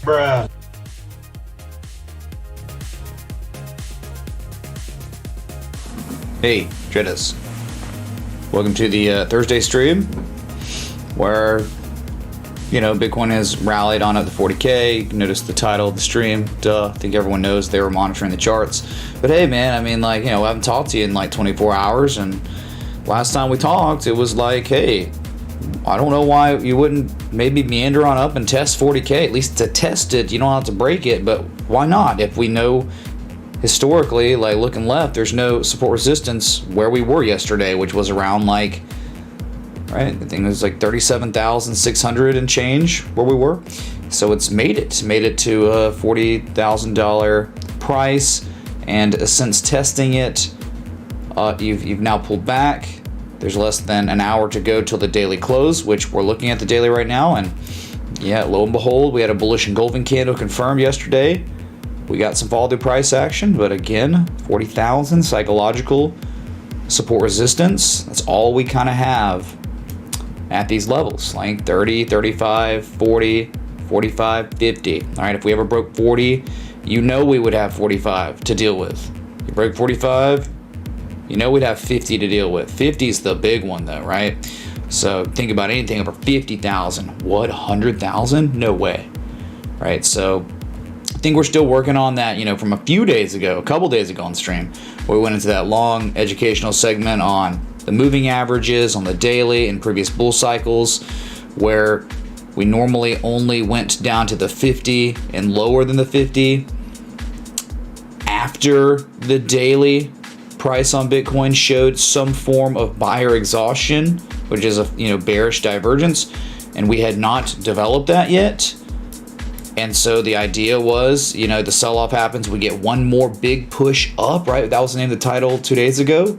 Bruh. Hey, Traders. Welcome to the Thursday stream where, Bitcoin has rallied on up to 40K. You can notice the title of the stream. Duh. I think everyone knows they were monitoring the charts. But hey, man, I haven't talked to you in like 24 hours. And last time we talked, it was like, hey, I don't know why you wouldn't maybe meander on up and test 40K. At least to test it, you don't have to break it. But why not? If we know historically, like looking left, there's no support resistance where we were yesterday, which was around I think it was like 37,600 and change where we were. So it's made it to a $40,000 price, and since testing it, you've now pulled back. There's less than an hour to go till the daily close, which we're looking at the daily right now, and yeah, lo and behold, we had a bullish engulfing candle confirmed yesterday. We got some follow-through price action, but again, 40,000 psychological support resistance. That's all we kind of have at these levels, like 30, 35, 40, 45, 50. All right, if we ever broke 40, we would have 45 to deal with. You break 45, we'd have 50 to deal with. 50 is the big one though, right? So think about anything over 50,000. What, 100,000? No way, right? So I think we're still working on that, from a couple days ago on stream, where we went into that long educational segment on the moving averages on the daily and previous bull cycles, where we normally only went down to the 50 and lower than the 50 after the daily price on Bitcoin showed some form of buyer exhaustion, which is a bearish divergence, and we had not developed that yet. And so the idea was, the sell-off happens, we get one more big push up, right? That was the name of the title 2 days ago,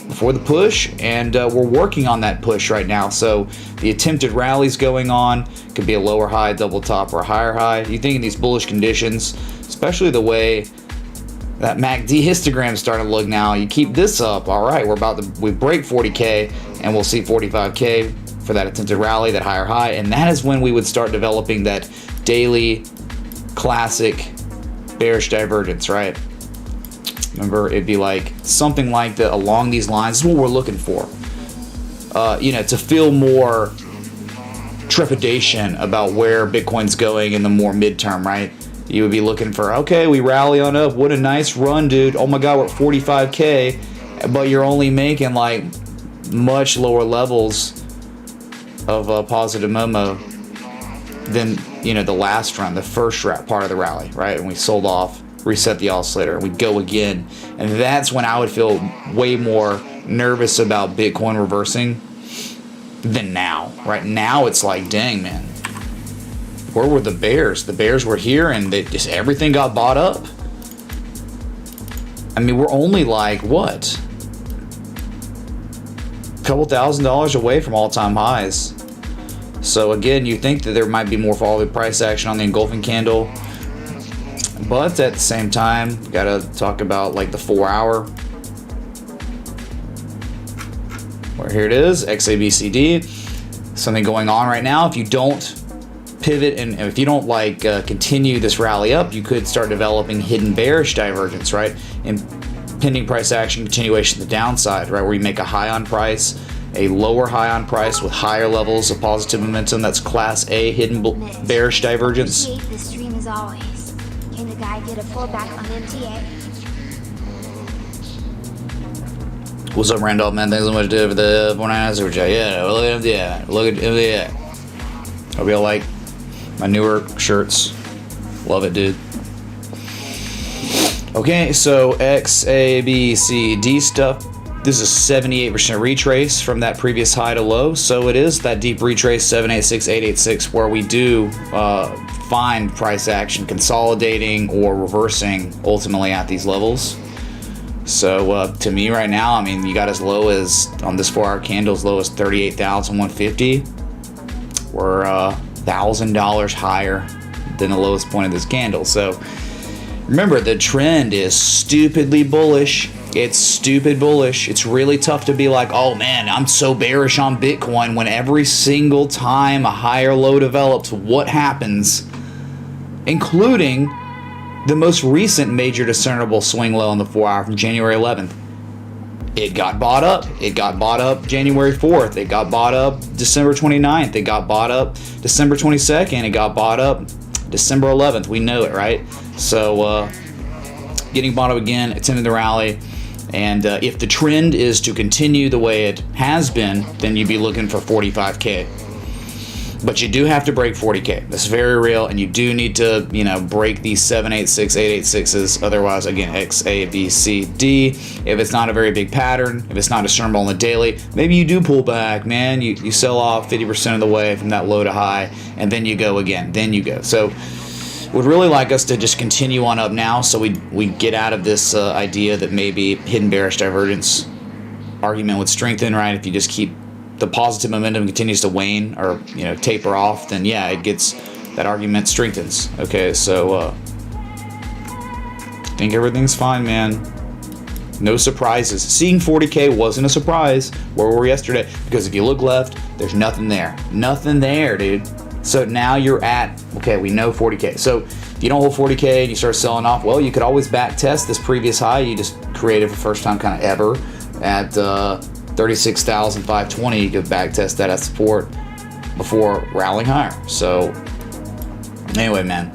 before the push, and we're working on that push right now. So the attempted rallies going on, could be a lower high, double top, or a higher high. You think in these bullish conditions, especially the way that MACD histogram is starting to look now, you keep this up, all right, we break 40K, and we'll see 45K for that attempted rally, that higher high, and that is when we would start developing that daily classic bearish divergence, right? Remember, it'd be like something like that along these lines. This is what we're looking for. To feel more trepidation about where Bitcoin's going in the more midterm, right? You would be looking for, okay, we rally on up. What a nice run, dude. Oh my God, we're at 45K, but you're only making like much lower levels of positive Momo than the last run, the first part of the rally, right? And we sold off, reset the oscillator, and we go again. And that's when I would feel way more nervous about Bitcoin reversing than now. Right now, it's like, dang, man, where were the bears? The bears were here, and everything got bought up. We're only like, what? A couple $1,000s away from all-time highs. So again, you think that there might be more follow-through price action on the engulfing candle, but at the same time, you gotta talk about like the 4-hour. Where here it is, XABCD. Something going on right now. If you don't pivot and if you don't continue this rally up, you could start developing hidden bearish divergence, right? And pending price action continuation to the downside, right? Where you make a high on price, a lower high on price with higher levels of positive momentum. That's class A hidden bearish divergence. Appreciate the stream as always. Can the guy get a pullback on MTA? What's up, Randolph, man? Thanks so much for the 49 super chat. Yeah, look at MTA. Look at MTA. Hope y'all like my newer shirts. Love it, dude. Okay, so XABCD stuff. This is 78% retrace from that previous high to low. So it is that deep retrace 786, 886, where we do find price action consolidating or reversing ultimately at these levels. So to me right now, you got as low as, on this 4-hour candle, as low as 38,150. We're $1,000 higher than the lowest point of this candle. So remember, the trend is stupidly bullish. It's stupid bullish. It's really tough to be like, oh man, I'm so bearish on Bitcoin, when every single time a higher low develops, what happens? including the most recent major discernible swing low on the 4-hour from January 11th. It got bought up. It got bought up January 4th. It got bought up December 29th. It got bought up December 22nd. It got bought up December 11th. We know it, right? So getting bought up again, attempting to rally. And if the trend is to continue the way it has been, then you'd be looking for 45K. But you do have to break 40K. That's very real, and you do need to, break these 786, 886s. Otherwise, again, X, A, B, C, D. If it's not a very big pattern, if it's not discernible on the daily, maybe you do pull back, man. You sell off 50% of the way from that low to high, and then you go again. Then you go. So would really like us to just continue on up now, so we get out of this idea that maybe hidden bearish divergence argument would strengthen, right? If you just keep the positive momentum continues to wane or taper off, then yeah, it gets, that argument strengthens. Okay, so I think everything's fine, man. No surprises. Seeing 40K wasn't a surprise. Where were we yesterday? Because if you look left, there's nothing there. Nothing there, dude. So now you're at, okay, we know 40K. So if you don't hold 40K and you start selling off, well, you could always back test this previous high you just created for the first time kind of ever at 36,520. You could back test that as support before rallying higher. So anyway, man,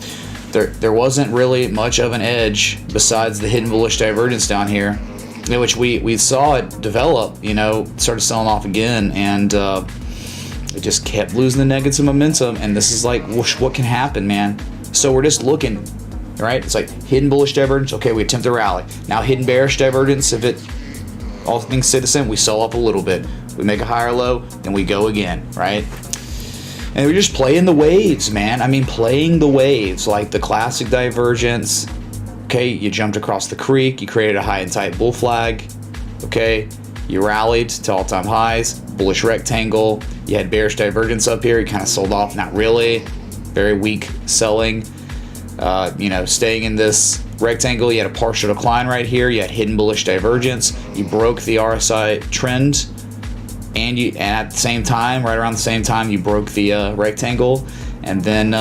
there wasn't really much of an edge besides the hidden bullish divergence down here, in which we saw it develop, started selling off again, and it just kept losing the negative momentum. And this is like, what can happen, man? So we're just looking, right? It's like hidden bullish divergence. Okay, we attempt to rally. Now hidden bearish divergence. If it, all things stay the same, we sell up a little bit. We make a higher low, then we go again, right? And we're just playing the waves, man. I mean, playing the waves, like the classic divergence. Okay, you jumped across the creek, you created a high and tight bull flag. Okay, you rallied to all-time highs, bullish rectangle. You had bearish divergence up here. You kind of sold off, not really. Very weak selling. Staying in this rectangle, you had a partial decline right here. You had hidden bullish divergence. You broke the RSI trend, and at the same time, right around the same time, you broke the rectangle. And then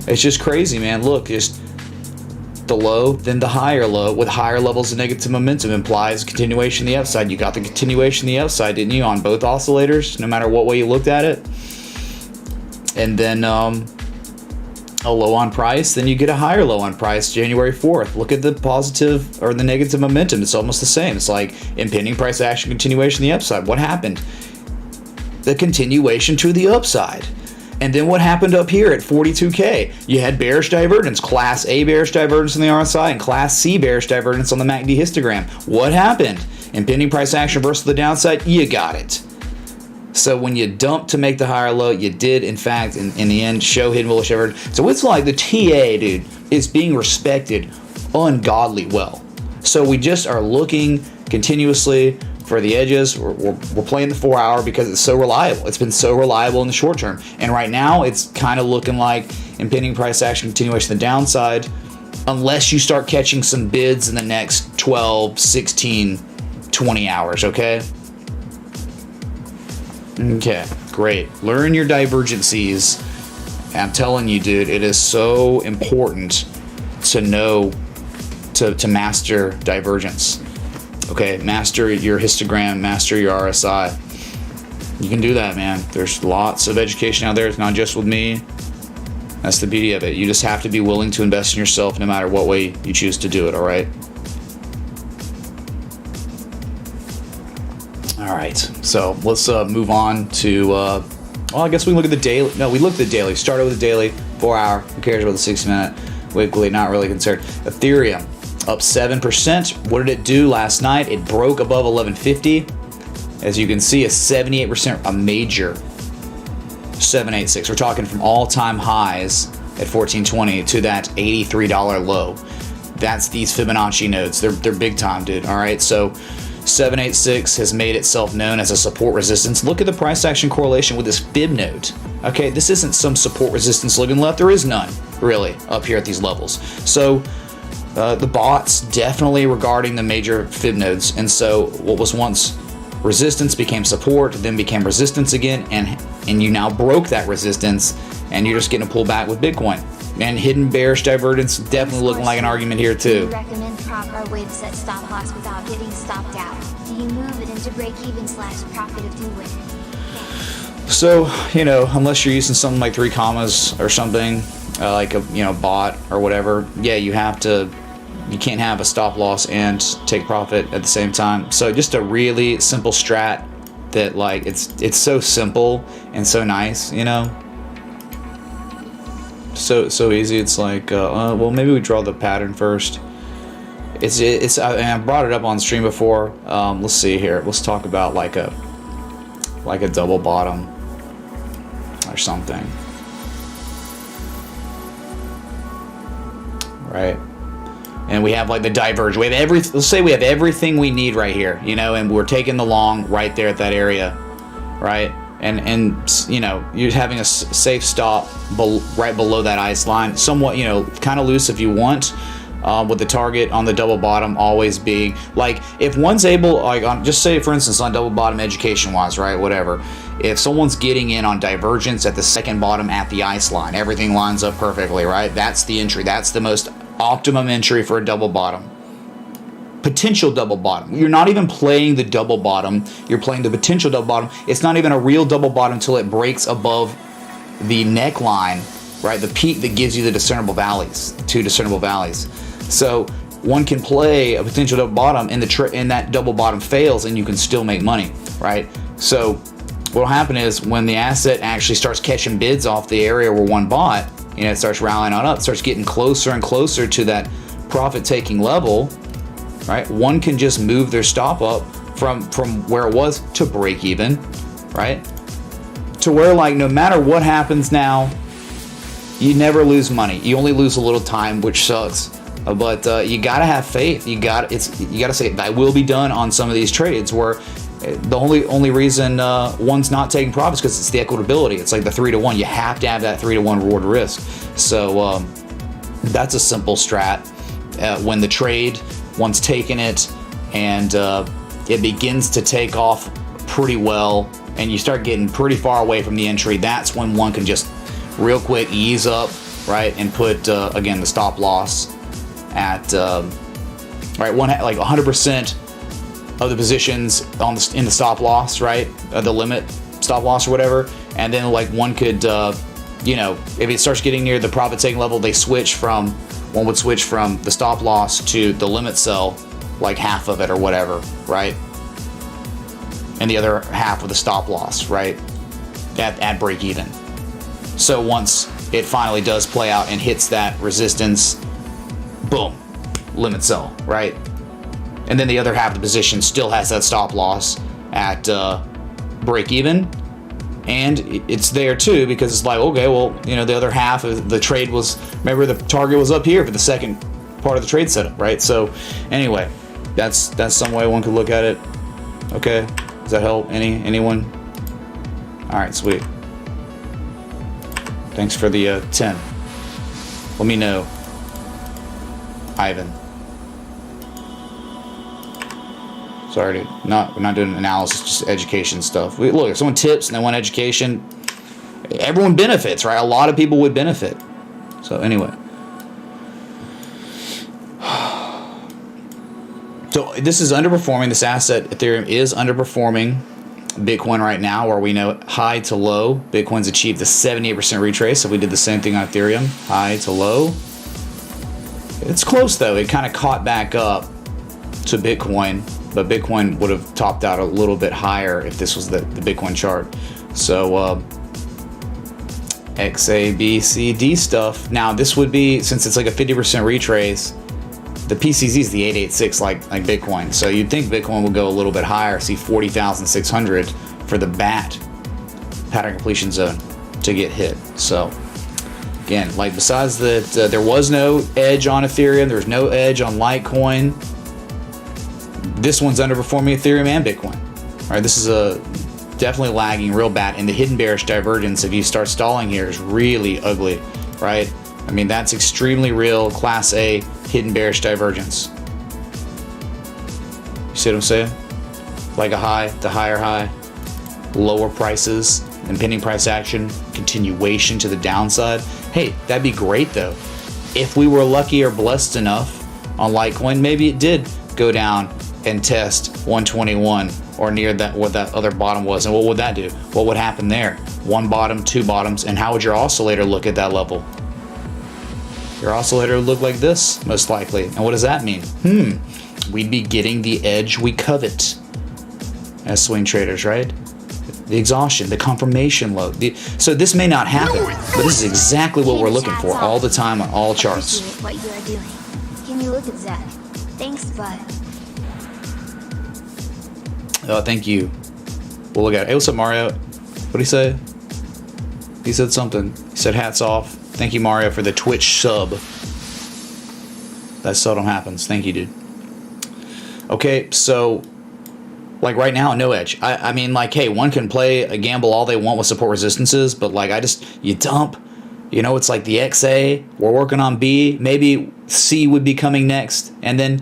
it's just crazy, man. Look, just the low, then the higher low with higher levels of negative momentum implies continuation in the upside. You got the continuation in the upside, didn't you, on both oscillators, no matter what way you looked at it? And then a low on price, then you get a higher low on price January 4th. Look at the positive or the negative momentum. It's almost the same. It's like impending price action, continuation in the upside. What happened? The continuation to the upside. And then what happened up here at 42K? You had bearish divergence, class A bearish divergence on the RSI and class C bearish divergence on the MACD histogram. What happened? Impending price action versus the downside, you got it. So when you dumped to make the higher low, you did, in fact, in the end, show hidden bullish divergence. So it's like the TA, dude, is being respected ungodly well. So we just are looking continuously for the edges. We're playing the 4-hour because it's so reliable. It's been so reliable in the short term. And right now, it's kind of looking like impending price action continuation to the downside, unless you start catching some bids in the next 12, 16, 20 hours, okay? Okay, great. Learn your divergencies. I'm telling you, dude, it is so important to know, to master divergence. Okay, master your histogram, master your RSI. You can do that, man. There's lots of education out there. It's not just with me. That's the beauty of it. You just have to be willing to invest in yourself no matter what way you choose to do it, all right? All right, so let's move on to, well, I guess we can look at the daily. No, we looked at the daily. Started with the daily, 4-hour. Who cares about the 60-minute? Weekly, not really concerned. Ethereum, up 7%. What did it do last night? It broke above 1150. As you can see, a 78%, a major 786. We're talking from all-time highs at 1420 to that $83 low. That's these Fibonacci nodes. They're big time, dude. All right, so 786 has made itself known as a support resistance. Look at the price action correlation with this Fib node. Okay, this isn't some support resistance looking left. There is none, really, up here at these levels. So the bots definitely regarding the major Fib nodes. And so what was once resistance became support, then became resistance again, and you now broke that resistance, and you're just getting a pullback with Bitcoin. And hidden bearish divergence definitely looking like an argument here Do you too. recommend proper way to set stop loss without getting stopped out? Do you move it into break-even/profit if you win? Thanks. So, you know, unless you're using something like 3 commas or something, like a, you know, bot or whatever, yeah, you can't have a stop loss and take profit at the same time. So just a really simple strat that, like, it's so simple and so nice, you know. So easy. It's like, well, maybe we draw the pattern first. It's I brought it up on stream before. Let's see here. Let's talk about like a double bottom or something, right? And we have like the diverge. We have let's say we have everything we need right here, you know, and we're taking the long right there at that area, right? And you know, you're having a safe stop right below that ice line, somewhat, you know, kind of loose if you want, with the target on the double bottom always being like, if one's able, like just say for instance on double bottom education wise, right, whatever, if someone's getting in on divergence at the second bottom at the ice line, everything lines up perfectly, right? That's the entry. That's the most optimum entry for a double bottom. Potential double bottom. You're not even playing the double bottom. You're playing the potential double bottom. It's not even a real double bottom until it breaks above the neckline, right? The peak that gives you the discernible valleys, 2 discernible valleys. So one can play a potential double bottom, and that double bottom fails, and you can still make money, right? So what will happen is when the asset actually starts catching bids off the area where one bought, you know, it starts rallying on up, starts getting closer and closer to that profit-taking level, right? One can just move their stop up from where it was to break even, right? To where, like, no matter what happens now, you never lose money. You only lose a little time, which sucks. But you gotta have faith. You gotta say I will be done on some of these trades where the only reason one's not taking profits because it's the equitability. It's like the 3-to-1. You have to have that 3-to-1 reward risk. So that's a simple strat. When the trade, one's taken it and it begins to take off pretty well, and you start getting pretty far away from the entry, that's when one can just real quick ease up, right, and put again the stop loss at right, like 100% of the positions in the stop loss, right, the limit stop loss or whatever, and then like one could you know, if it starts getting near the profit taking level, one would switch from the stop loss to the limit sell, like half of it or whatever, right, and the other half of the stop loss, right, at break even. So once it finally does play out and hits that resistance, boom, limit sell, right? And then the other half of the position still has that stop loss at break even, and it's there too because it's like, okay, well, you know, the other half of the trade was, remember the target was up here for the second part of the trade setup, right? So anyway, that's some way one could look at it. Okay, does that help anyone? All right, sweet. Thanks for the 10. Let me know, Ivan. Sorry, dude. We're not doing analysis, just education stuff. Look, if someone tips and they want education, everyone benefits, right? A lot of people would benefit. So anyway. So this is underperforming. This asset, Ethereum, is underperforming Bitcoin right now, where we know high to low. Bitcoin's achieved a 78% retrace. So we did the same thing on Ethereum, high to low. It's close though. It kind of caught back up to Bitcoin, but Bitcoin would have topped out a little bit higher if this was the Bitcoin chart. So XABCD stuff. Now this would be, since it's like a 50% retrace, the PCZ is the 886 like Bitcoin. So you'd think Bitcoin would go a little bit higher, see 40,600 for the BAT, pattern completion zone, to get hit. So again, like besides that, there was no edge on Ethereum, there was no edge on Litecoin. This one's underperforming Ethereum and Bitcoin. All right, this is definitely lagging real bad, and the hidden bearish divergence, if you start stalling here, is really ugly, right? I mean, that's extremely real, Class A hidden bearish divergence. You see what I'm saying? Like a high to higher high, lower prices, impending price action, continuation to the downside. Hey, that'd be great though. If we were lucky or blessed enough on Litecoin, maybe it did go down and test 121 or near that, what that other bottom was. And what would that do? What would happen there? One bottom, two bottoms, and how would your oscillator look at that level? Your oscillator would look like this, most likely. And what does that mean? We'd be getting the edge we covet as swing traders, right? The exhaustion, the confirmation low. So this may not happen, but this is exactly what we're looking for all the time on all charts. Appreciate what you are doing. Can you look at Zach? Thanks, bud. Oh, thank you. We'll look at it. Hey, what's up, Mario? What'd he say? He said something. He said hats off. Thank you, Mario, for the Twitch sub. That seldom happens. Thank you, dude. Okay, so like right now, no edge. I mean, like, hey, one can play a gamble all they want with support resistances, but like you dump. You know, it's like the XA. We're working on B. Maybe C would be coming next, and then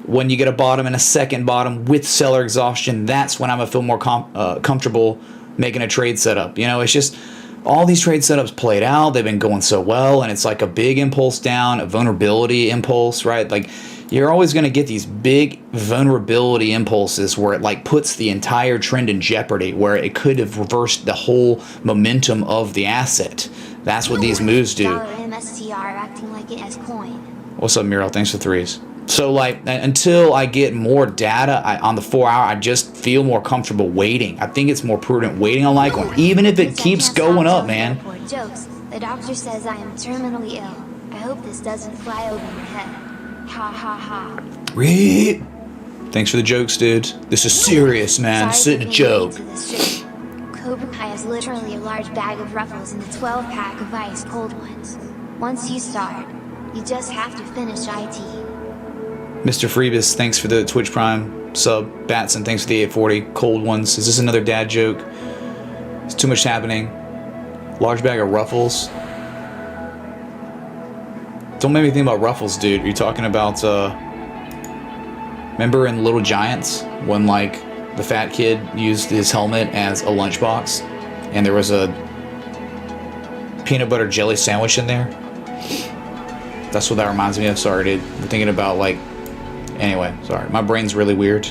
when you get a bottom and a second bottom with seller exhaustion, that's when I'm gonna feel more comfortable making a trade setup. You know, it's just all these trade setups played out. They've been going so well, and it's like a big impulse down, a vulnerability impulse, right? Like you're always going to get these big vulnerability impulses where it like puts the entire trend in jeopardy, where it could have reversed the whole momentum of the asset. That's what these moves do. MSTR acting like it has coin. What's up, Muriel? Thanks for threes. So like until I get more data on the 4 hour, I just feel more comfortable waiting. I think it's more prudent waiting on Litecoin, even if it keeps going up, man. Jokes. The doctor says I am terminally ill. I hope this doesn't fly over your head. Ha ha ha. Reap. Thanks for the jokes, dude. This is serious, man. This isn't a joke. Cobra Kai has literally a large bag of Ruffles and a 12-pack of ice cold ones. Once you start, you just have to finish IT. Mr. Freebus, thanks for the Twitch Prime sub. Batson, thanks for the 840. Cold ones. Is this another dad joke? It's too much happening. Large bag of Ruffles. Don't make me think about Ruffles, dude. Are you talking about, remember in Little Giants when, like, the fat kid used his helmet as a lunchbox and there was a peanut butter jelly sandwich in there? That's what that reminds me of. Sorry, dude. I'm thinking about, like, anyway, sorry. My brain's really weird.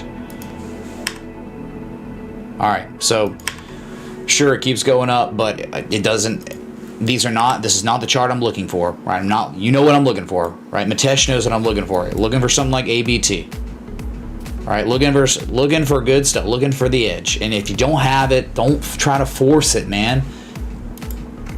Alright, so sure, it keeps going up, but it doesn't. This is not the chart I'm looking for, right? I'm not, you know what I'm looking for, right? Matesh knows what I'm looking for. Looking for something like ABT. Alright, looking for good stuff, looking for the edge. And if you don't have it, don't try to force it, man.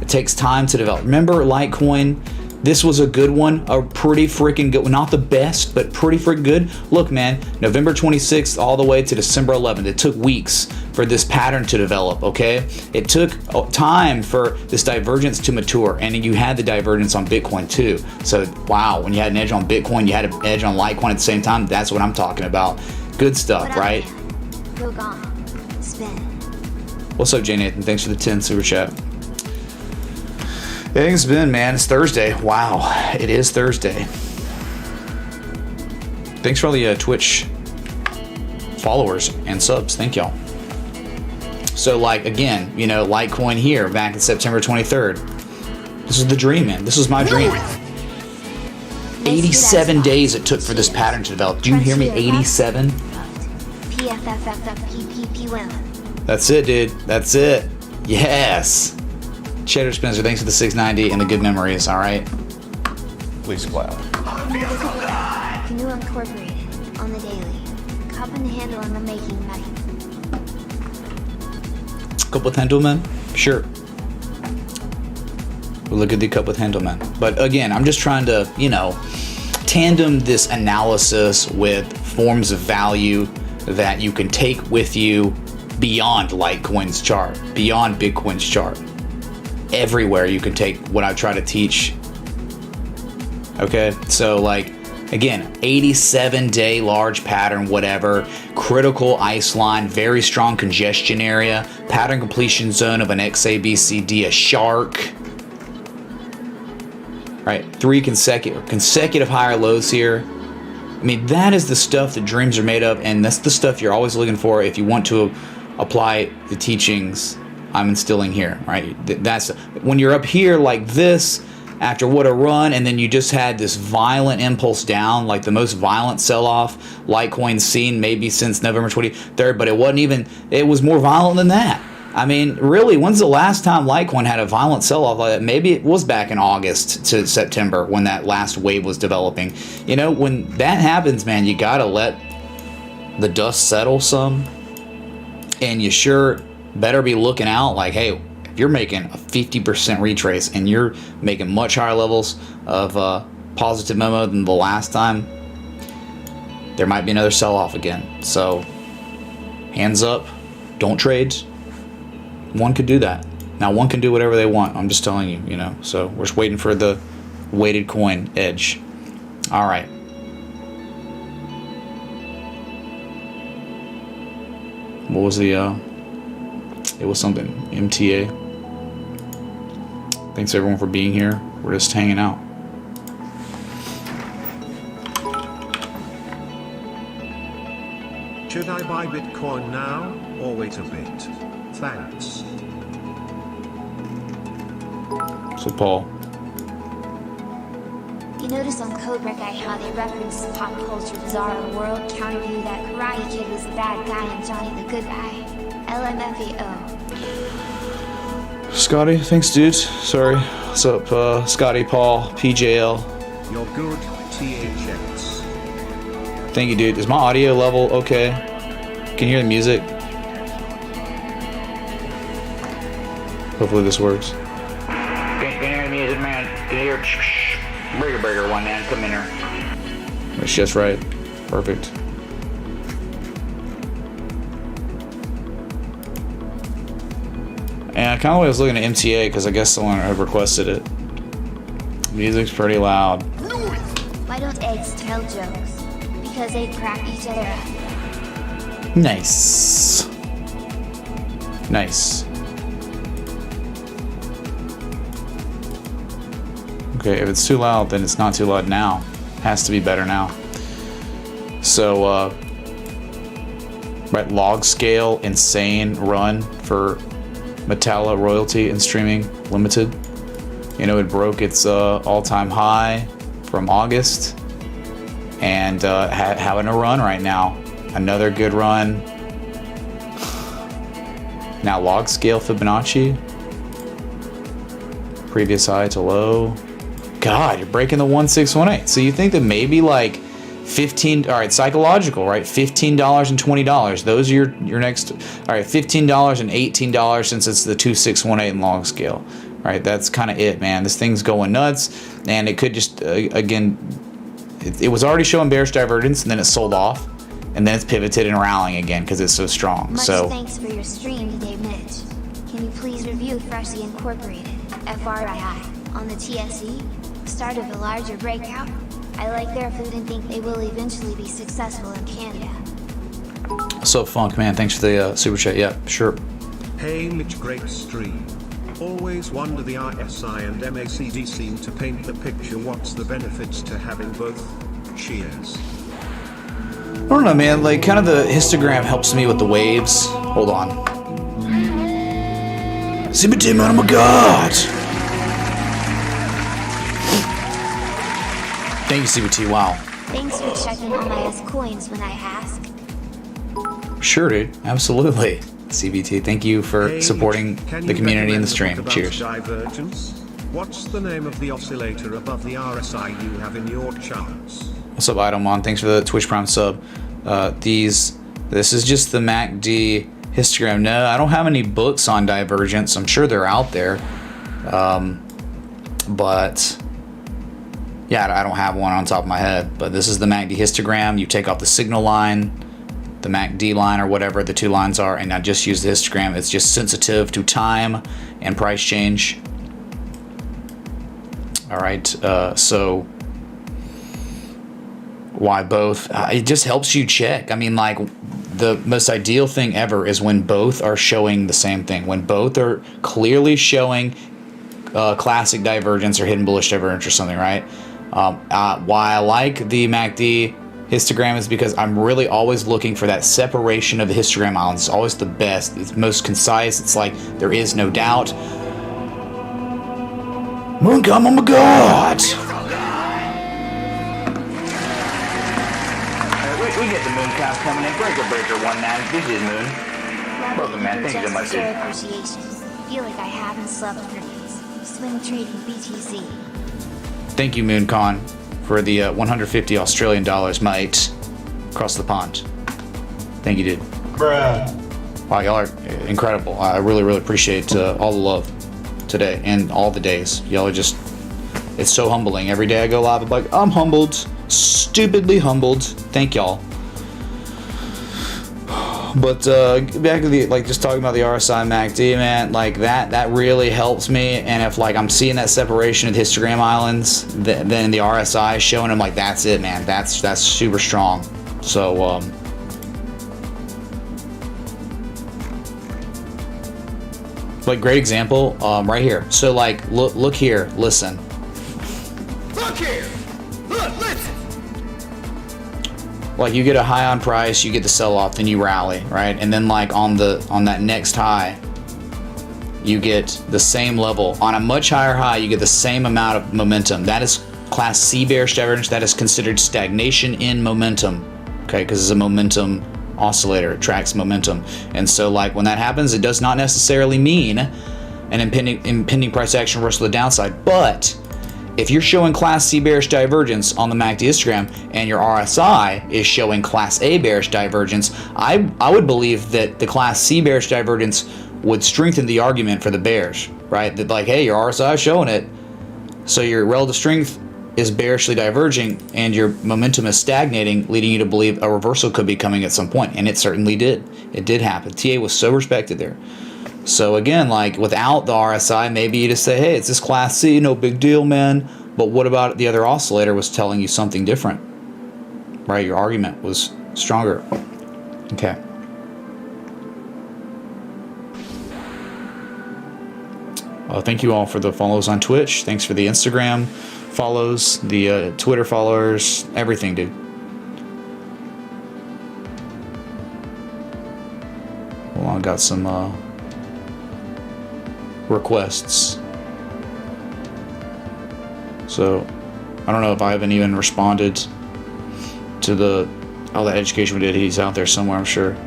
It takes time to develop. Remember Litecoin? This was a good one, a pretty freaking good one. Not the best, but pretty freaking good. Look, man, November 26th all the way to December 11th. It took weeks for this pattern to develop, okay? It took time for this divergence to mature, and you had the divergence on Bitcoin too. So, wow, when you had an edge on Bitcoin, you had an edge on Litecoin at the same time. That's what I'm talking about. Good stuff, right? Go gone. Spin. What's up, Jay Nathan? Thanks for the 10 super chat. Everything's been, man. It's Thursday. Wow, it is Thursday. Thanks for all the Twitch followers and subs. Thank y'all. So, like, again, you know, Litecoin here back in September 23rd. This is the dream, man. This was my dream. 87 days it took for this pattern to develop. Do you hear me? 87? That's it, dude. That's it. Yes. Cheddar Spencer, thanks for the 690 and the good memories, alright? Please clap. Canoe Incorporated on the daily. Cup and handle on the making knife. Cup with handle, man? Sure. We'll look at the cup with handle, man. But again, I'm just trying to, you know, tandem this analysis with forms of value that you can take with you beyond Litecoin's chart, beyond Bitcoin's chart. Everywhere you can take what I try to teach. Okay, so like, again, 87-day large pattern, whatever, critical ice line, very strong congestion area, pattern completion zone of an XABCD, a shark. Right, 3 consecutive higher lows here. I mean, that is the stuff that dreams are made of, and that's the stuff you're always looking for if you want to apply the teachings I'm instilling here, right? That's when you're up here like this after what a run, and then you just had this violent impulse down, like the most violent sell-off Litecoin's seen maybe since November 23rd, but it was more violent than that. I mean, really, when's the last time Litecoin had a violent sell-off like that? Maybe it was back in August to September when that last wave was developing. You know, when that happens, man, you gotta let the dust settle some, and you sure better be looking out like, hey, if you're making a 50% retrace and you're making much higher levels of positive memo than the last time, there might be another sell-off again. So, hands up, don't trade. One could do that. Now, one can do whatever they want. I'm just telling you, you know. So, we're just waiting for the weighted coin edge. All right. What was the, it was something, MTA. Thanks everyone for being here. We're just hanging out. Should I buy Bitcoin now, or wait a bit? Thanks. So Paul. You notice on Cobra Kai how they reference the pop culture bizarro world counterview that Karate Kid was the bad guy and Johnny the good guy. LMFAO. Scotty, thanks dude. Sorry. What's up, Scotty, Paul, PJL. You're good, THX. Thank you, dude. Is my audio level okay? Can you hear the music? Hopefully this works. Can you hear the music, man? Can you hear bigger one, man? Come in here. It's just right. Perfect. And I kind of was looking at MTA because I guess someone had requested it. Music's pretty loud. Why don't eggs tell jokes? Because they crack each other up. Nice. Nice. Okay, if it's too loud, then it's not too loud now. Has to be better now. So, right, log scale, insane run for Metalla Royalty and Streaming Limited. You know, it broke its all-time high from August, and having a run right now. Another good run. Now log scale Fibonacci. Previous high to low. God, you're breaking the 1618. So you think that maybe like 15, all right, psychological, right? $15 and $20. Those are your next, all right, $15 and $18 since it's the 2618 log scale, right? That's kind of it, man. This thing's going nuts, and it could just, again, it was already showing bearish divergence, and then it sold off, and then it's pivoted and rallying again because it's so strong. Much So thanks for your stream today, Mitch. Can you please review Freshly Incorporated, FRII, on the TSE? Start of a larger breakout? I like their food and think they will eventually be successful in Canada. So Funk, man, thanks for the super chat. Yeah, sure. Hey Mitch, great stream. Always wonder the RSI and MACD seem to paint the picture. What's the benefits to having both? Cheers. I don't know, man. Like, kind of the histogram helps me with the waves. Hold on. CBT, man, oh my god! Thank you, CBT. Wow. Thanks for checking on my S coins when I ask. Sure, dude. Absolutely. CBT, thank you for Hey, supporting Mitch, can the you community and the recommend a stream. book about Cheers. Divergence? What's the name of the oscillator above the RSI you have in your charts? What's up, Idomon? Thanks for the Twitch Prime sub. This is just the MACD histogram. No, I don't have any books on divergence. I'm sure they're out there. But yeah, I don't have one on top of my head. But this is the MACD histogram. You take off the signal line, the MACD line, or whatever the two lines are, and I just use the histogram. It's just sensitive to time and price change. All right, so why both? It just helps you check. I mean, like, the most ideal thing ever is when both are showing the same thing. When both are clearly showing classic divergence or hidden bullish divergence or something, right? Why I like the MACD histogram is because I'm really always looking for that separation of the histogram islands. It's always the best. It's most concise. It's like there is no doubt. Mooncom, oh my god! We get the Mooncom coming in. Breaker 19. This is Moon. Welcome, man. Thank you so much, dude. Appreciation. Feel like I haven't slept for days. Swing trading BTC. Thank you, Mooncon, for the 150 Australian dollars, mate. Across the pond. Thank you, dude. Bruh. Wow, y'all are incredible. I really, really appreciate all the love today and all the days. Y'all are just, it's so humbling. Every day I go live, I'm like, I'm humbled. Stupidly humbled. Thank y'all. But back to the, like, just talking about the RSI MACD, man, like that really helps me. And if like I'm seeing that separation of the histogram islands, then the RSI is showing them, like, that's it, man. That's super strong. So like, great example right here. So like, look here, listen. Look here. Look, listen. Like, you get a high on price, you get the sell off, then you rally, right? And then like on that next high, you get the same level. On a much higher high, you get the same amount of momentum. That is class C bearish divergence. That is considered stagnation in momentum, okay? Because it's a momentum oscillator. It tracks momentum. And so like when that happens, it does not necessarily mean an impending price action reversal to the downside. But if you're showing class C bearish divergence on the MACD histogram and your RSI is showing class A bearish divergence, I would believe that the class C bearish divergence would strengthen the argument for the bears, right? That like, hey, your RSI is showing it, so your relative strength is bearishly diverging and your momentum is stagnating, leading you to believe a reversal could be coming at some point. And it certainly did. It did happen. TA was so respected there. So again, like without the RSI, maybe you just say, hey, it's this class C, no big deal, man. But what about the other oscillator was telling you something different, right? Your argument was stronger. Okay. Thank you all for the follows on Twitch. Thanks for the Instagram follows, the Twitter followers, everything, dude. Well, I got some requests. So I don't know if I haven't even responded to all the education we did. He's out there somewhere, I'm sure.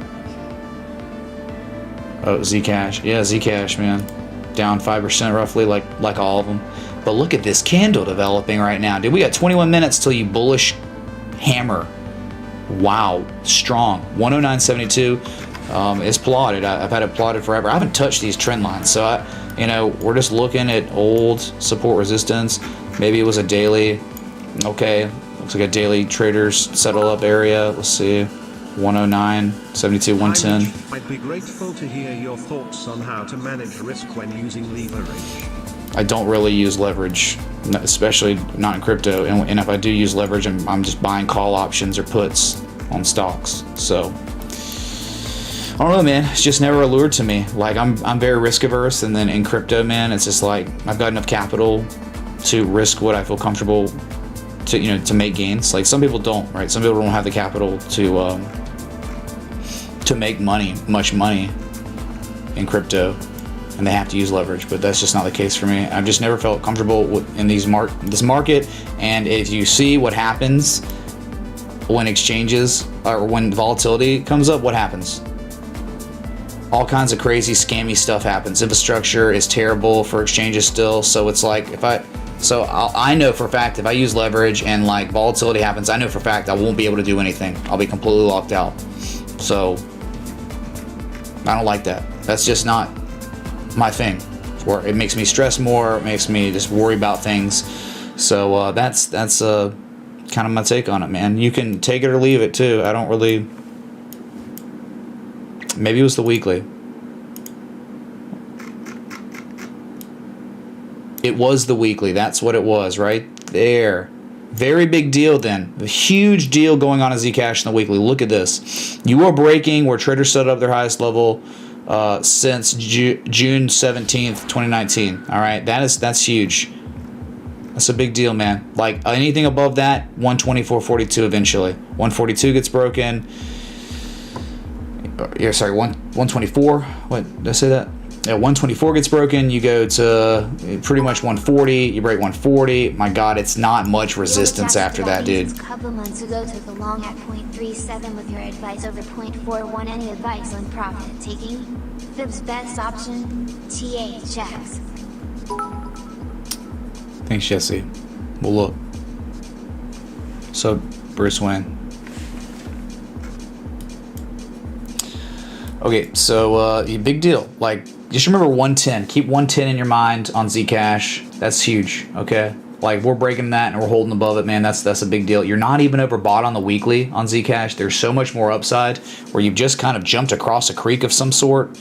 Oh, Zcash. Yeah, Zcash, man. Down 5% roughly, like all of them. But look at this candle developing right now. Dude, we got 21 minutes till you bullish hammer. Wow, strong. 109.72 is plotted. I've had it plotted forever. I haven't touched these trend lines, so we're just looking at old support resistance. Maybe it was a daily. Okay, looks like a daily traders settle up area. Let's see. 109, 72, 110. I'd be grateful to hear your thoughts on how to manage risk when using leverage. I don't really use leverage, especially not in crypto. And if I do use leverage, I'm just buying call options or puts on stocks. So I don't know, man. It's just never allured to me. Like I'm very risk averse, and then in crypto, man, it's just like I've got enough capital to risk what I feel comfortable to make gains. Like some people don't, right? Some people don't have the capital to make much money in crypto, and they have to use leverage. But that's just not the case for me. I've just never felt comfortable in this market. And if you see what happens when exchanges or when volatility comes up, what happens? All kinds of crazy scammy stuff happens. Infrastructure is terrible for exchanges still. So it's like I know for a fact if I use leverage and like volatility happens, I know for a fact I won't be able to do anything. I'll be completely locked out. So I don't like that. That's just not my thing. Where it makes me stress more. It makes me just worry about things. So that's kind of my take on it, man. You can take it or leave it too. I don't really. Maybe it was the weekly. It was the weekly. That's what it was right there. Very big deal then. A huge deal going on in Zcash in the weekly. Look at this. You are breaking where traders set up their highest level since June 17th, 2019. All right, that's huge. That's a big deal, man. Like anything above that, 124.42 eventually. 142 gets broken. Yeah, sorry, 124. What did I say that? Yeah, 124 gets broken. You go to pretty much 140. You break 140. My God, it's not much resistance after that, dude. A couple months ago took the long at 0.37 with your advice over 0.41. Any advice on profit taking? Fib's best option? THX. Thanks, Jesse. Well, look. So, Bruce Wayne. Okay, so big deal. Like, just remember 110. Keep 110 in your mind on Zcash. That's huge. Okay, like we're breaking that and we're holding above it, man. That's a big deal. You're not even overbought on the weekly on Zcash. There's so much more upside where you've just kind of jumped across a creek of some sort.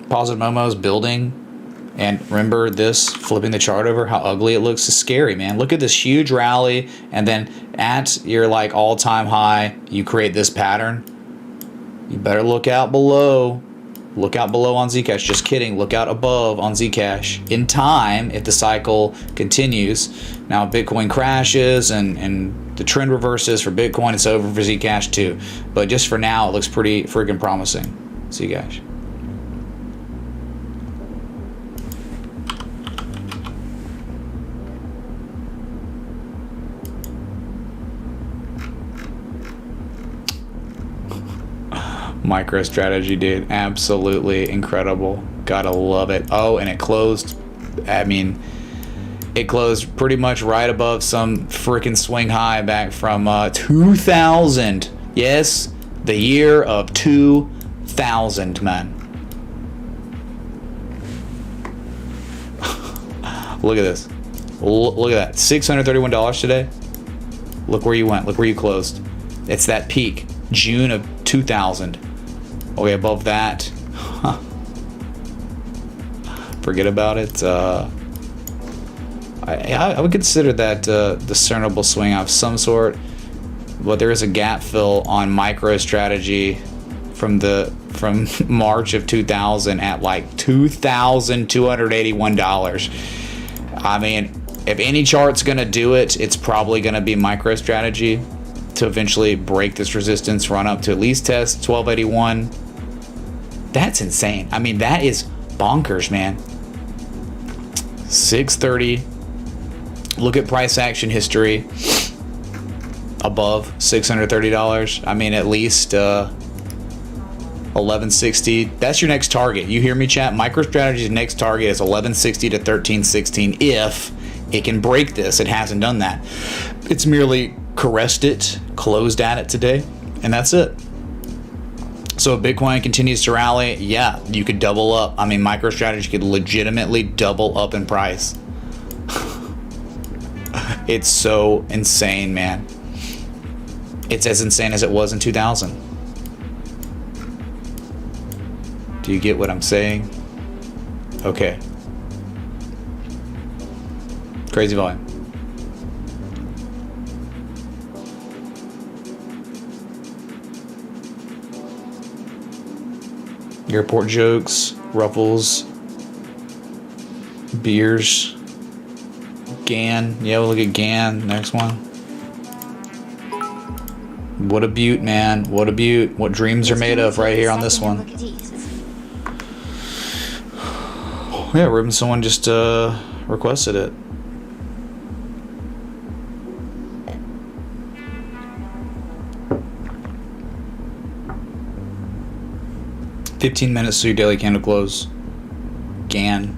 Positive Momo's building. And remember this, flipping the chart over, how ugly it looks is scary, man. Look at this huge rally, and then at your like all-time high, you create this pattern. You better look out below. Look out below on Zcash. Just kidding. Look out above on Zcash. In time, if the cycle continues. Now, Bitcoin crashes and the trend reverses for Bitcoin, it's over for Zcash too. But just for now, it looks pretty freaking promising. Zcash. MicroStrategy, dude, absolutely incredible. Gotta love it. Oh, and it closed. I mean, it closed pretty much right above some freaking swing high back from 2000. Yes, the year of 2000, man. Look at this. Look at that. $631 today. Look where you went. Look where you closed. It's that peak, June of 2000. Okay, above that, forget about it. I would consider that discernible swing of some sort, but there is a gap fill on MicroStrategy from March of 2000 at like $2,281. I mean, if any chart's gonna do it, it's probably gonna be MicroStrategy to eventually break this resistance, run up to at least test 1281. That's insane. I mean, that is bonkers, man. 630. Look at price action history above $630. I mean, at least 1160. That's your next target. You hear me, chat? MicroStrategy's next target is 1160 to 1316 if it can break this. It hasn't done that. It's merely caressed it, closed at it today, and that's it. So if Bitcoin continues to rally, yeah, you could double up. I mean, MicroStrategy could legitimately double up in price. It's so insane, man. It's as insane as it was in 2000. Do you get what I'm saying? Okay. Crazy volume. Airport jokes, ruffles, beers, GAN. Yeah, we'll look at GAN. Next one. What a beaut, man. What a beaut. What dreams are made of right here on this one. Yeah, Ruben, someone just requested it. $15 to your daily candle close. GAN.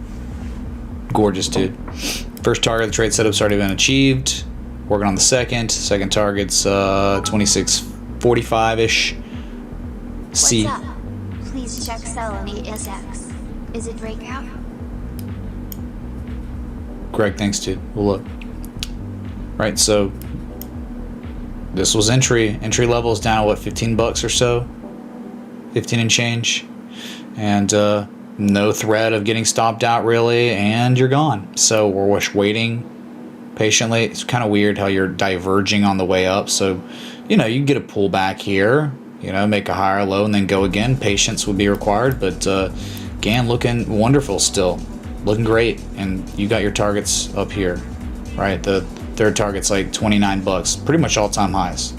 Gorgeous, dude. First target of the trade setup's already been achieved. Working on the second. Second target's 2645-ish. C. What's up? Please check sell on ESX. Is it breakout? Greg, thanks, dude. Well, look. Right, so this was entry. Entry level is down at what, $15 or so? 15 and change. And no threat of getting stopped out really, and you're gone. So we're just waiting patiently. It's kind of weird how you're diverging on the way up. So, you know, you can get a pullback here, you know, make a higher low and then go again. Patience would be required, but GAN looking wonderful still. looking great, and you got your targets up here, right? The third target's like 29 bucks, pretty much all-time highs.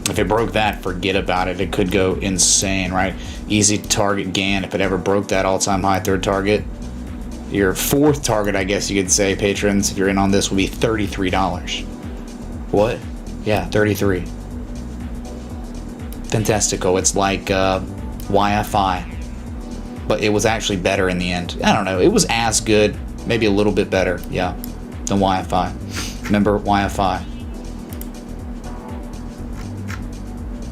If it broke that, forget about it. It could go insane, right? Easy target Gann. If it ever broke that all-time high third target, your fourth target, I guess you could say, patrons, if you're in on this, would be $33. What? Yeah, 33. Fantastico. It's like YFI, but it was actually better in the end. I don't know. It was as good, maybe a little bit better, yeah, than YFI. Remember YFI?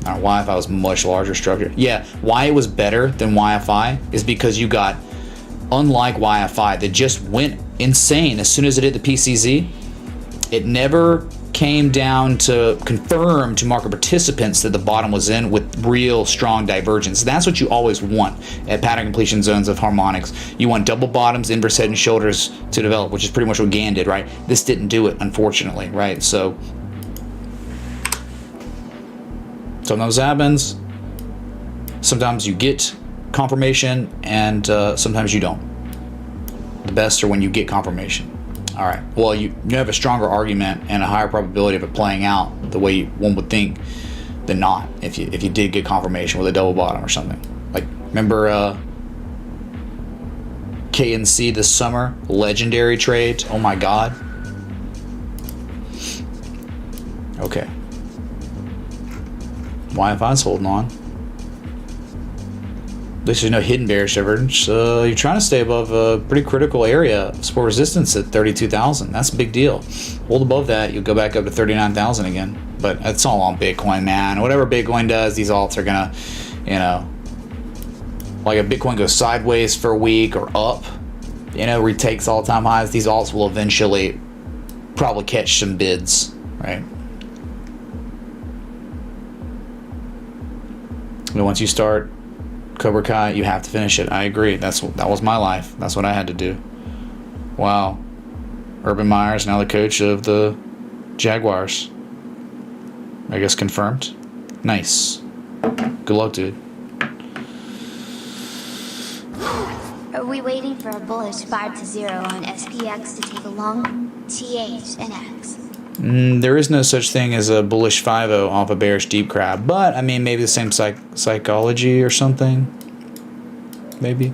YFI was much larger structure. Yeah, why it was better than YFI is because you got, unlike YFI, that just went insane as soon as it hit the PCZ. It never came down to confirm to market participants that the bottom was in with real strong divergence. That's what you always want at pattern completion zones of harmonics. You want double bottoms, inverse head and shoulders to develop, which is pretty much what Gann did, right? This didn't do it, unfortunately, right? So sometimes it happens. Sometimes you get confirmation, and sometimes you don't. The best are when you get confirmation. All right. Well, you have a stronger argument and a higher probability of it playing out the way one would think than not. If you did get confirmation with a double bottom or something. Like, remember KNC this summer, legendary trade. Oh my God. Okay. YFI's holding on. At least there's no hidden bearish divergence. You're trying to stay above a pretty critical area of support resistance at 32,000. That's a big deal. Hold above that, you'll go back up to 39,000 again. But that's all on Bitcoin, man. Whatever Bitcoin does, these alts are gonna, like if Bitcoin goes sideways for a week or up, retakes all-time highs, these alts will eventually probably catch some bids, right? And once you start Cobra Kai, you have to finish it. I agree. That was my life. That's what I had to do. Wow. Urban Meyer's now the coach of the Jaguars. I guess confirmed. Nice. Good luck, dude. Are we waiting for a bullish 5-0 on SPX to take a long TH and X? There is no such thing as a bullish 5-0 off a bearish deep crab, but I mean maybe the same psychology or something. Maybe.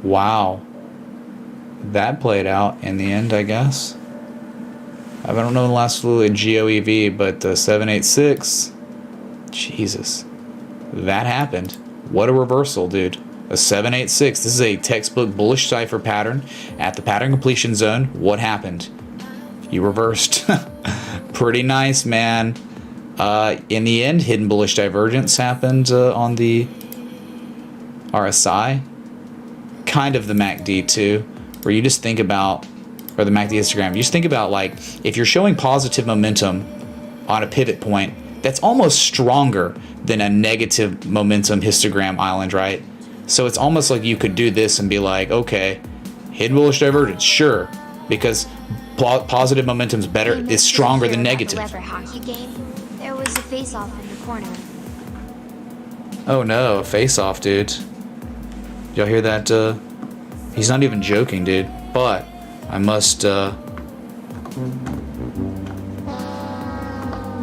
Wow. That played out in the end, I guess. I don't know the last fluid GOEV, but 786. Jesus. That happened. What a reversal, dude. A 786. This is a textbook bullish cipher pattern at the pattern completion zone. What happened? You reversed. Pretty nice, man. In the end, hidden bullish divergence happened on the RSI. Kind of the MACD too, where you just think about, or the MACD histogram, you just think about like, if you're showing positive momentum on a pivot point, that's almost stronger than a negative momentum histogram island, right? So it's almost like you could do this and be like, okay, hidden bullish divergence, sure, because positive momentum's better, is stronger than negative. The hockey game, there was a face-off in the corner. Oh no, a face-off, dude. Y'all hear that? He's not even joking, dude. But I must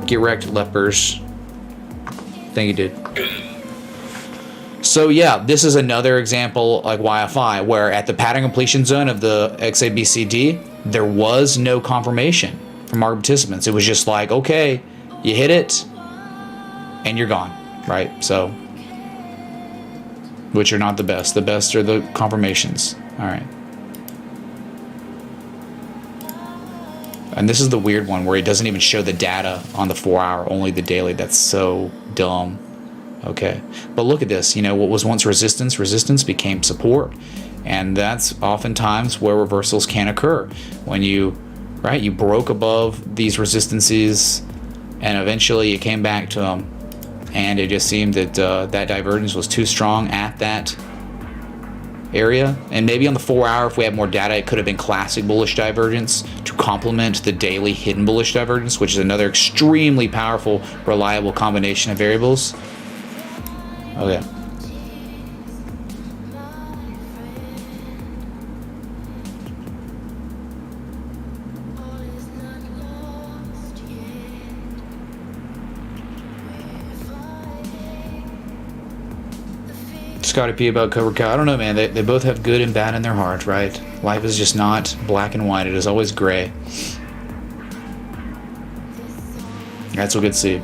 get wrecked, lepers. Thank you, dude. So yeah, this is another example like YFI, where at the pattern completion zone of the XABCD, there was no confirmation from market participants. It was just like, okay, you hit it, and you're gone, right? So, which are not the best. The best are the confirmations. All right. And this is the weird one where it doesn't even show the data on the 4 hour, only the daily. That's so dumb. Okay. But look at this. What was once resistance became support. And that's oftentimes where reversals can occur. When you broke above these resistances and eventually you came back to them. And it just seemed that that divergence was too strong at that area. And maybe on the 4 hour, if we had more data, it could have been classic bullish divergence to complement the daily hidden bullish divergence, which is another extremely powerful, reliable combination of variables. Okay. Scotty P about Cobra Kai. I don't know, man. They both have good and bad in their heart, right? Life is just not black and white. It is always gray. That's what good to see.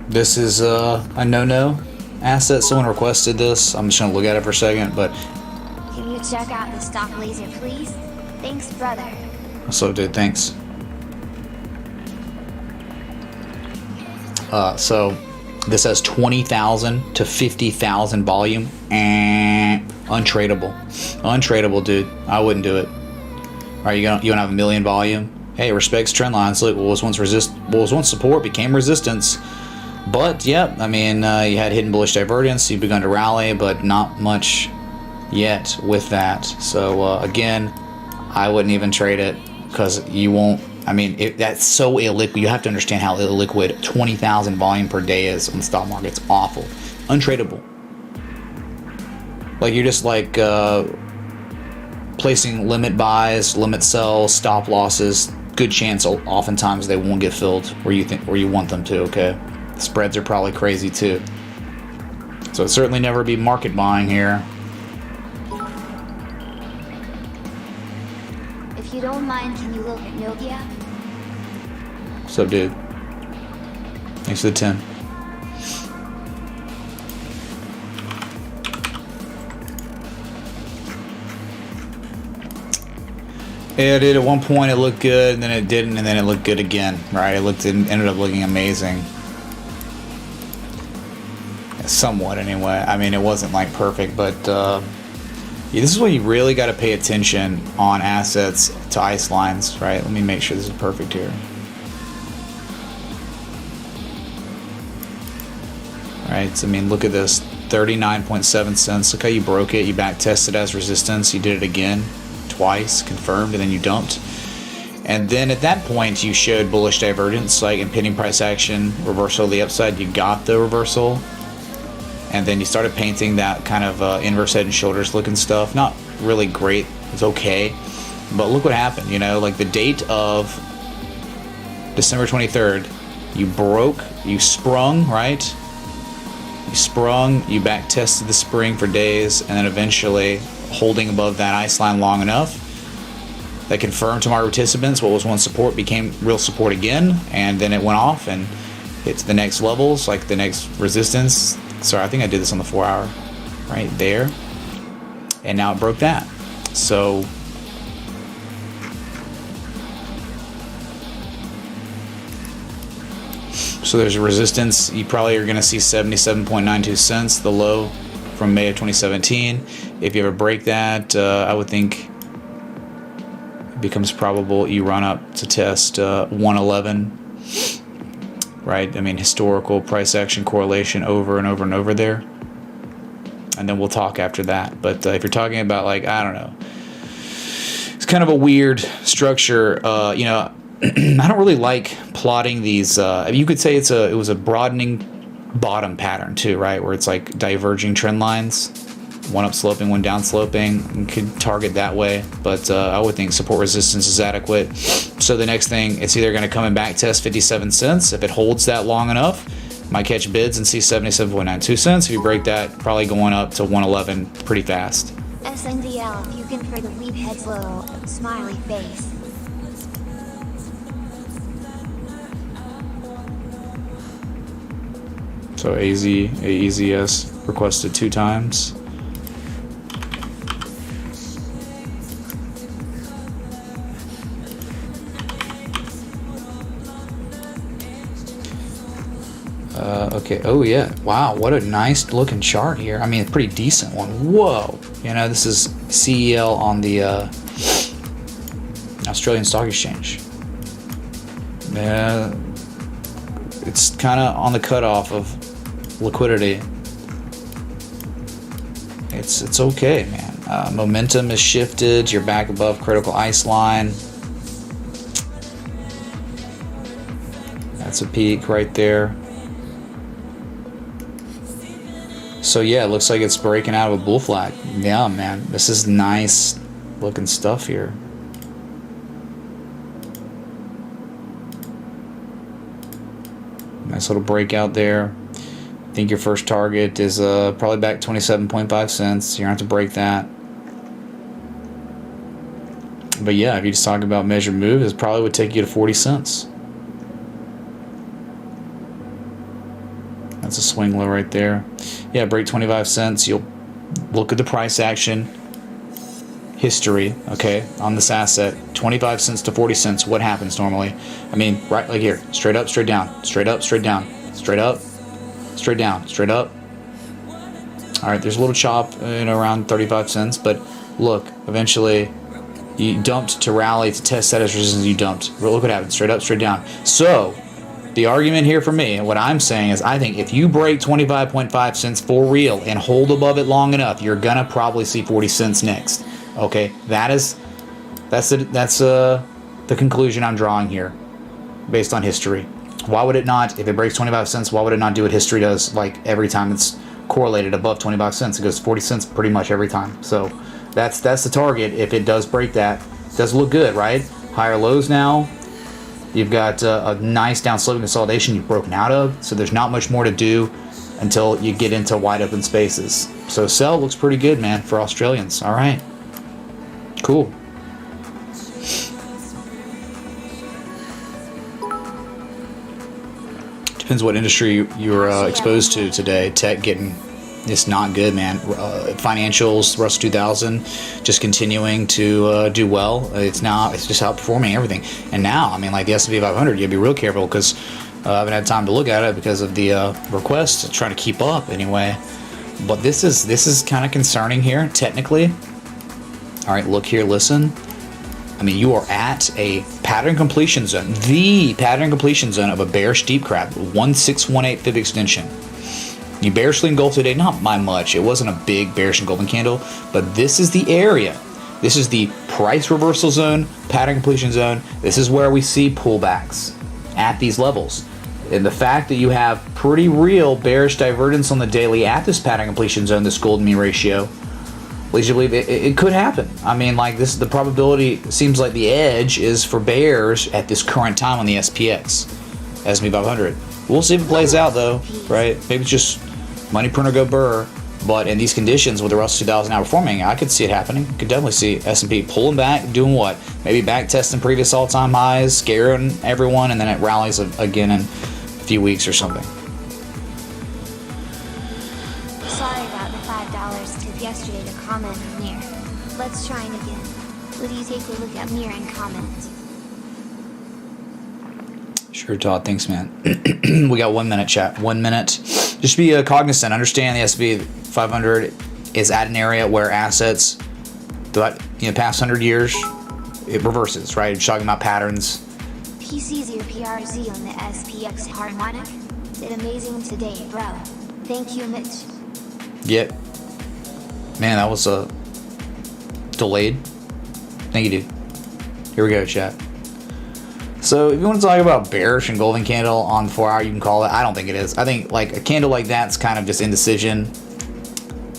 This is a no-no asset. Someone requested this. I'm just gonna look at it for a second, but Can you check out the stock laser, please? Thanks, brother. so dude, thanks. So this has 20,000 to 50,000 volume and untradeable, dude. I wouldn't do it. All right, you don't have a million volume. Hey, respects trend lines. Look, what was once support became resistance. But yeah, I mean, you had hidden bullish divergence. You've begun to rally, but not much yet with that. So again, I wouldn't even trade it because you won't. I mean, that's so illiquid. You have to understand how illiquid 20,000 volume per day is on the stock market. It's awful, untradeable. Like you're just like placing limit buys, limit sells, stop losses. Good chance, oftentimes they won't get filled where you want them to. Okay, spreads are probably crazy too. So it'd certainly never be market buying here. If you don't mind, can you look at Nokia? What's up, dude? Thanks for the 10. Yeah, dude, at one point it looked good, and then it didn't, and then it looked good again, right? It ended up looking amazing. Somewhat, anyway. I mean, it wasn't, like, perfect, but, yeah, this is when you really got to pay attention on assets to ice lines, right? Let me make sure this is perfect here. Right, so, I mean, look at this. 39.7 cents. Look how you broke it. You back tested as resistance. You did it again. Twice, confirmed, and then you dumped. And then at that point you showed bullish divergence, like impending price action, reversal of the upside. You got the reversal, and then you started painting that kind of inverse head and shoulders looking stuff. Not really great, it's okay, but look what happened. You know, like the date of December 23rd, you broke, you sprung, right? You sprung, you back tested the spring for days, and then eventually holding above that ice line long enough that confirmed to my participants what was once support became real support again, and then it went off and hit to the next levels, like the next resistance. Sorry, I think I did this on the 4 hour right there, and now it broke that. So there's a resistance. You probably are going to see 77.92 cents, the low from May of 2017. If you ever break that, I would think it becomes probable you run up to test 111, right? I mean, historical price action correlation over and over and over there. And then we'll talk after that. But if you're talking about, like, I don't know, it's kind of a weird structure. You know, I don't really like plotting these. You could say it was a broadening bottom pattern too, right? Where it's like diverging trend lines, one up sloping, one down sloping. You could target that way, but I would think support resistance is adequate. So the next thing, it's either going to come and back test 57 cents. If it holds that long enough, might catch bids and see 77.92 cents. If you break that, probably going up to 111 pretty fast. SNDL, if you can for the lead heads low, smiley face. So AZS requested 2 times. Okay. Oh yeah. Wow. What a nice looking chart here. I mean, a pretty decent one. Whoa. You know, this is CEL on the Australian Stock Exchange. Yeah. It's kind of on the cutoff of liquidity. It's okay, man. Momentum is shifted. You're back above critical ice line. That's a peak right there. So yeah, it looks like it's breaking out of a bull flag. Yeah, man, this is nice looking stuff here. Nice little breakout there. I think your first target is probably back 27.5 cents. You're going to have to break that. But yeah, if you just talk about measured moves, it probably would take you to 40 cents. That's a swing low right there. Yeah, break 25 cents. You'll look at the price action history, okay, on this asset. 25 cents to 40 cents. What happens normally? I mean, right like here. Straight up, straight down. Straight up, straight down. Straight up, straight down. Straight up. All right, there's a little chop around 35 cents. But look, eventually you dumped to rally to test that as resistance. You dumped. Look what happened. Straight up, straight down. So the argument here for me, and what I'm saying is, I think if you break 25.5 cents for real and hold above it long enough, you're gonna probably see 40 cents next. Okay, that's the conclusion I'm drawing here, based on history. Why would it not? If it breaks 25 cents, why would it not do what history does? Like every time it's correlated above 25 cents, it goes 40 cents pretty much every time. So that's the target. If it does break that, it does look good, right? Higher lows now. You've got a nice down sloping consolidation you've broken out of, so there's not much more to do until you get into wide open spaces. So sell looks pretty good, man, for Australians. All right, cool. Depends what industry you're exposed to today. Tech getting it's not good, man. Financials, Russell 2000, just continuing to do well. It's just outperforming everything. And now, I mean, like the S&P 500, you gotta be real careful because I haven't had time to look at it because of the requests. Trying to keep up anyway. But this is kind of concerning here, technically. All right, look here, listen. I mean, you are at a pattern completion zone, the pattern completion zone of a bearish deep crab, 1618 fib extension. You bearishly engulfed today, not by much. It wasn't a big bearish engulfing candle, but this is the area. This is the price reversal zone, pattern completion zone. This is where we see pullbacks at these levels. And the fact that you have pretty real bearish divergence on the daily at this pattern completion zone, this golden mean ratio, leads you to believe it could happen. I mean, like this, the probability seems like the edge is for bears at this current time on the SPX, S&P 500. We'll see if it plays out though, right? Maybe it's just money printer go burr, but in these conditions with the Russell 2000 outperforming, I could see it happening. Could definitely see S&P pulling back, doing what? Maybe back testing previous all-time highs, scaring everyone, and then it rallies again in a few weeks or something. Sorry about the $5 tip yesterday to comment on Mir. Let's try it again. Would you take a look at Mir and comment? Sure, Todd. Thanks, man. We got 1 minute, chat. 1 minute. Just be cognizant. Understand the S&P 500 is at an area where assets, throughout past 100 years, it reverses, right? You're talking about patterns. PC's your PRZ on the SPX harmonic. Did amazing today, bro. Thank you, Mitch. Yep. Man, that was delayed. Thank you, dude. Here we go, chat. So if you want to talk about bearish engulfing candle on 4 hour, you can call it. I don't think it is. I think like a candle like that's kind of just indecision,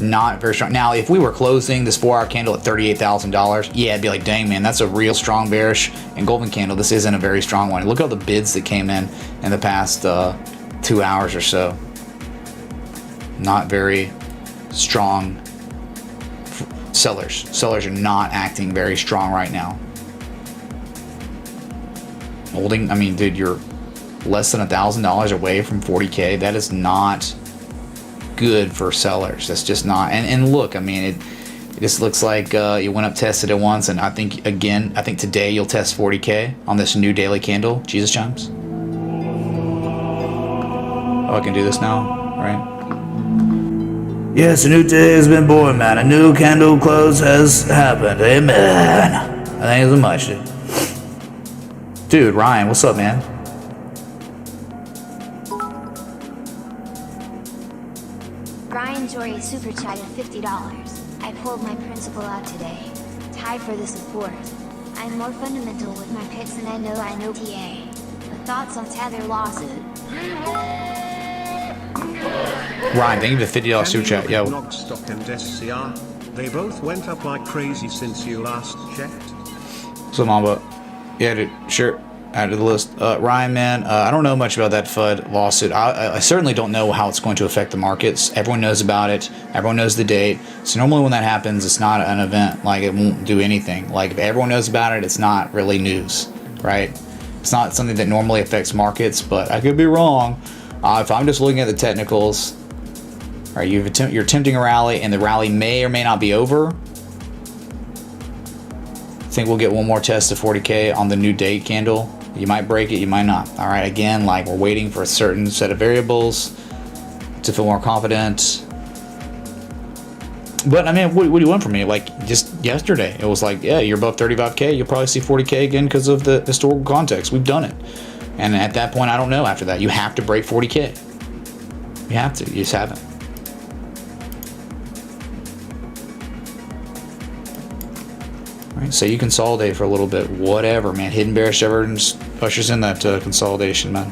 not very strong. Now, if we were closing this 4 hour candle at $38,000, yeah, it'd be like, dang, man, that's a real strong bearish engulfing candle. This isn't a very strong one. Look at all the bids that came in the past 2 hours or so. Not very strong sellers. Sellers are not acting very strong right now. Holding, I mean, dude, you're less than $1,000 away from 40K. That is not good for sellers. That's just not. And look, I mean, it just looks like you went up, tested it once, and I think today you'll test 40K on this new daily candle. Jesus chimes. Oh, I can do this now, right? Yes, a new day has been born, man. A new candle close has happened. Amen. Thank you so much, dude. Dude, Ryan, what's up, man? Brian Jory super chatted $50. I pulled my principal out today. Tied for the support. I'm more fundamental with my picks and I know TA. But thoughts on Tether lawsuit? Ryan, thank you for the $50 super chat. Yo. Stock and SCR. They both went up like crazy since you last checked. So, Mamba, yeah, dude, sure. Add to the list. Ryan, man, I don't know much about that FUD lawsuit. I certainly don't know how it's going to affect the markets. Everyone knows about it. Everyone knows the date. So normally when that happens, it's not an event. Like, it won't do anything. Like, if everyone knows about it, it's not really news, right? It's not something that normally affects markets, but I could be wrong. If I'm just looking at the technicals, all right, you're attempting a rally, and the rally may or may not be over. I think we'll get one more test of 40K on the new date candle. You might break it, you might not. All right, again, like, we're waiting for a certain set of variables to feel more confident. But I mean, what do you want from me? Like, just yesterday, it was like, yeah, you're above 35K. You'll probably see 40K again because of the historical context. We've done it. And at that point, I don't know after that. You have to break 40K. You have to. You just haven't. So you consolidate for a little bit, whatever, man. Hidden bearish divergence ushers in that consolidation, man.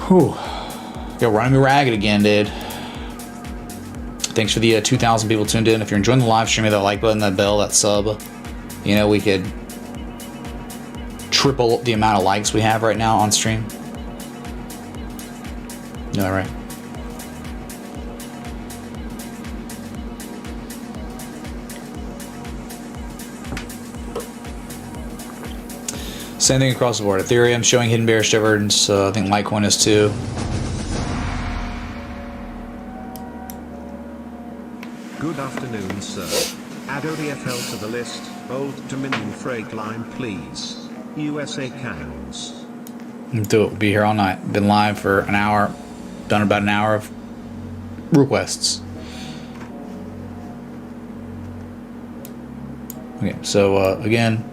Whew. Yo, running me ragged again, dude. Thanks for the 2,000 people tuned in. If you're enjoying the live stream, hit that like button, that bell, that sub. You know, we could triple the amount of likes we have right now on stream. You know that, right? Same thing across the board. Ethereum showing hidden bearish divergence. I think Litecoin is too. Good afternoon, sir. Add ODFL to the list. Old Dominion Freight Line, please. USA counts. Do it. We'll be here all night. Been live for an hour. Done about an hour of requests. Okay, so again,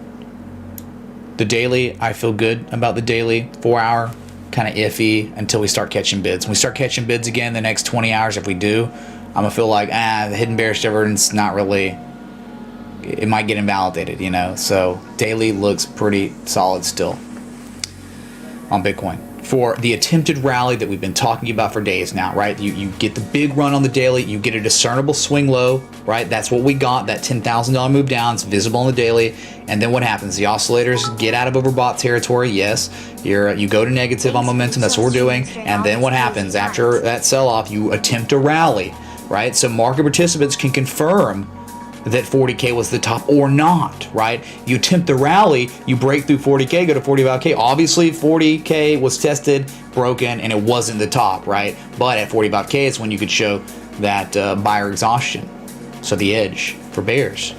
the daily, I feel good about the daily. 4 hour, kind of iffy until we start catching bids. When we start catching bids again the next 20 hours, if we do, I'm going to feel like, the hidden bearish divergence, not really, it might get invalidated, you know. So daily looks pretty solid still on Bitcoin. For the attempted rally that we've been talking about for days now, right? You get the big run on the daily, you get a discernible swing low, right? That's what we got, that $10,000 move down. It's visible on the daily. And then what happens? The oscillators get out of overbought territory. Yes, you go to negative on momentum. That's what we're doing. And then what happens? After that sell-off, you attempt a rally, right? So market participants can confirm that 40K was the top or not, right? You attempt the rally, you break through 40K, go to 45K. Obviously, 40K was tested, broken, and it wasn't the top, right? But at 45K, it's when you could show that buyer exhaustion. So the edge for bears.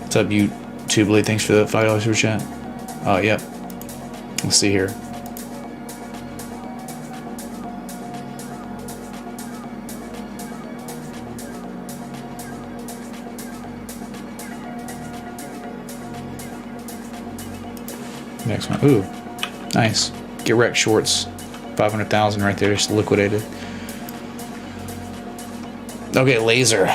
What's up, you Tubely? Thanks for the $5 super chat. Oh, yep. Let's see here. Next one. Ooh, nice. Get wrecked shorts. 500,000 right there, just liquidated. Okay, laser.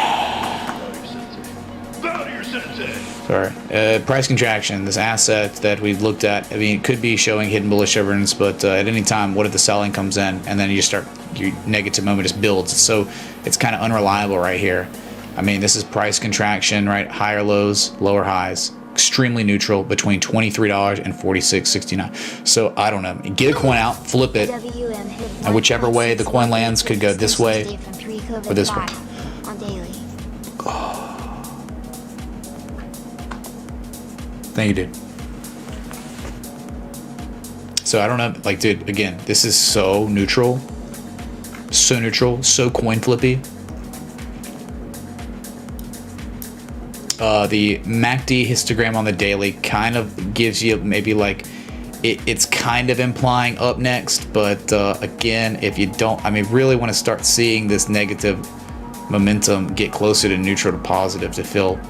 Sorry. Price contraction. This asset that we looked at, I mean, it could be showing hidden bullish divergence, but at any time, what if the selling comes in and then you just start, your negative moment just builds. So it's kind of unreliable right here. I mean, this is price contraction, right? Higher lows, lower highs. Extremely neutral between $23 and $46.69. So I don't know. Get a coin out, flip it, and whichever way the coin lands could go this way or this way. Thank you, dude. So I don't know, like, dude, again, this is so neutral, so coin flippy. The MACD histogram on the daily kind of gives you maybe like it's kind of implying up next, but again, if you don't, I mean, really want to start seeing this negative momentum get closer to neutral to positive to feel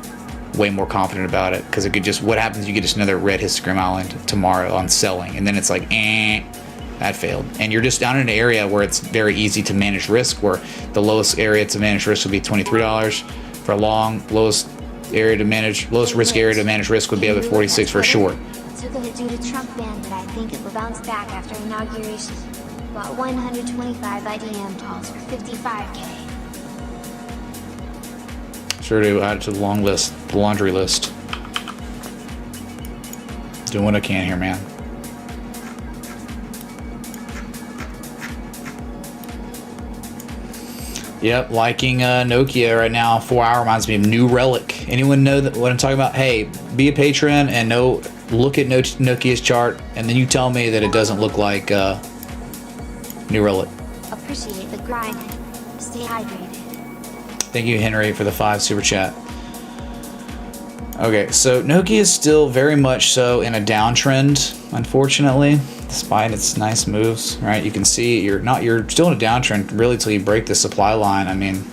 way more confident about it, because it could just, what happens, you get just another red histogram island tomorrow on selling, and then it's like, that failed, and you're just down in an area where it's very easy to manage risk, where the lowest area to manage risk would be $23 for a long, lowest risk area to manage risk would be up at 46 for a short. Took a hit due to Trump ban, but I think it will bounce back after inauguration. Bought 125 IDM dolls for 55K. Sure do. Add it to the long list, the laundry list. Doing what I can here, man. Yep, liking Nokia right now. 4 Hour reminds me of New Relic. Anyone know what I'm talking about? Hey, be a patron and look at Nokia's chart, and then you tell me that it doesn't look like New Relic. Appreciate the grind. Stay hydrated. Thank you, Henry, for the 5 super chat. Okay, so Nokia is still very much so in a downtrend, unfortunately, despite its nice moves. Right, you can see you're still in a downtrend really till you break the supply line. I mean,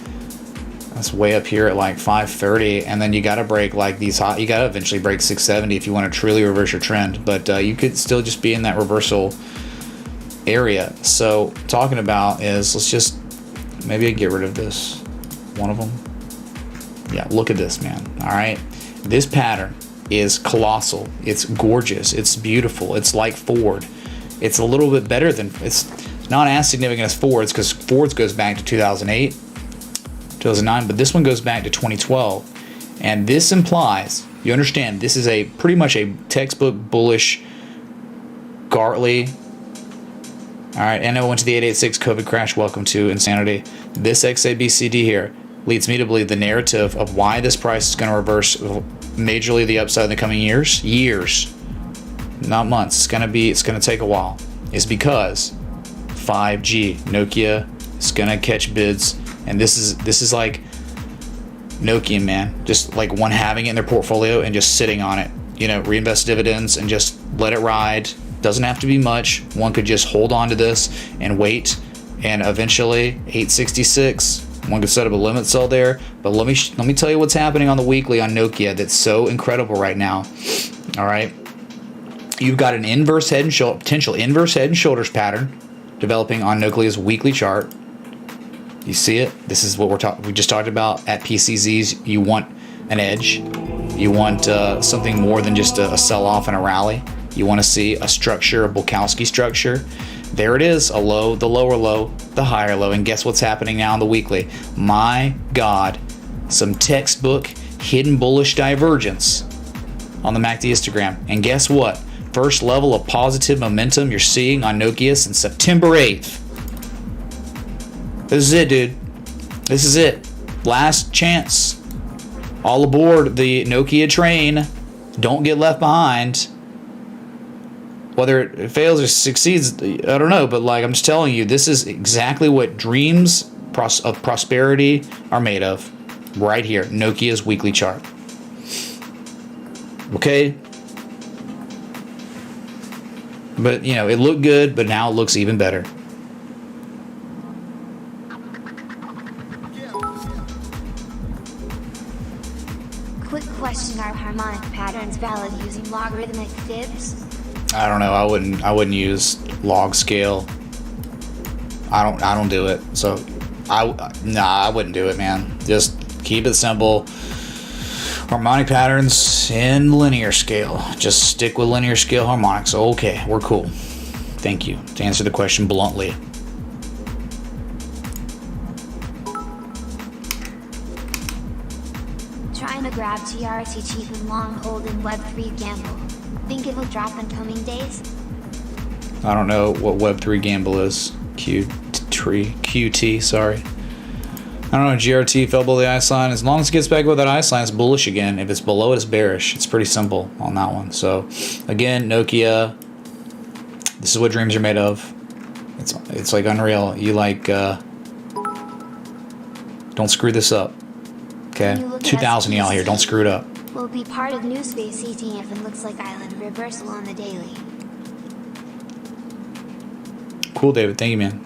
that's way up here at like 530, and then you got to break like these hot. You got to eventually break 670 if you want to truly reverse your trend. But you could still just be in that reversal area. So talking about is let's just maybe get rid of this. One of them. Yeah, look at this, man. All right. This pattern is colossal. It's gorgeous. It's beautiful. It's like Ford. It's a little bit better than, it's not as significant as Ford's because Ford's goes back to 2008, 2009, but this one goes back to 2012. And this implies, you understand, this is a pretty much a textbook bullish Gartley. All right, and I went to the 886 COVID crash. Welcome to Insanity. This XABCD here leads me to believe the narrative of why this price is going to reverse majorly the upside in the coming years, not months. It's going to take a while. Is because 5G Nokia is going to catch bids, and this is like Nokia, man, just like one having it in their portfolio and just sitting on it. You know, reinvest dividends and just let it ride. Doesn't have to be much. One could just hold on to this and wait, and eventually 866. One could set up a limit sell there, but let me tell you what's happening on the weekly on Nokia that's so incredible right now. All right, you've got an potential inverse head and shoulders pattern developing on Nokia's weekly chart. You see it? This is what we just talked about at PCZs. You want an edge. You want something more than just a sell-off and a rally. You want to see a structure, a Bukowski structure. There it is, a low, the lower low, the higher low, and guess what's happening now on the weekly? My God, some textbook hidden bullish divergence on the MACD histogram. And guess what? First level of positive momentum you're seeing on Nokia since September 8th. This is it, dude. This is it. Last chance. All aboard the Nokia train. Don't get left behind. Whether it fails or succeeds, I don't know, but like I'm just telling you, this is exactly what dreams of prosperity are made of. Right here, Nokia's weekly chart. Okay? But, you know, it looked good, but now it looks even better. Quick question, are harmonic patterns valid using logarithmic fibs? I don't know. I wouldn't use log scale. I don't do it. So I wouldn't do it, man. Just keep it simple. Harmonic patterns in linear scale. Just stick with linear scale harmonics. Okay, we're cool. Thank you. To answer the question bluntly. Trying to grab TRT cheap and long hold in Web3 gamble. Think it will drop in coming days? I don't know what Web3 gamble is. QT, sorry. I don't know, GRT fell below the ice line. As long as it gets back above that ice line, it's bullish again. If it's below it, it's bearish. It's pretty simple on that one. So, again, Nokia, this is what dreams are made of. It's like unreal. You like, don't screw this up. Okay? 2,000 y'all here, don't screw it up. Will be part of New Space ETF and looks like Island reversal on the daily. Cool, David. Thank you, man.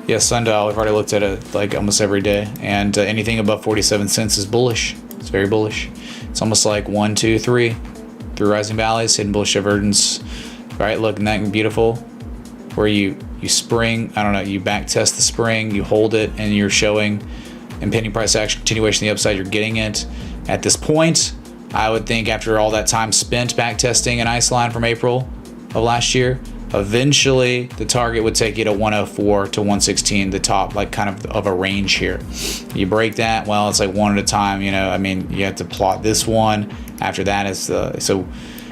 Yeah, sundial, I've already looked at it like almost every day, and anything above 47 cents is bullish. It's very bullish. It's almost like 1, 2, 3 through rising valleys, hidden bullish divergence. Right, look, isn't that beautiful? Where you you spring, I don't know, you back test the spring, you hold it, and you're showing impending price action continuation on the upside, you're getting it. At this point, I would think after all that time spent back testing an ice line from April of last year, eventually the target would take you to 104 to 116, the top, like kind of a range here. You break that, well, it's like one at a time, you know. I mean, you have to plot this one. After that is the, so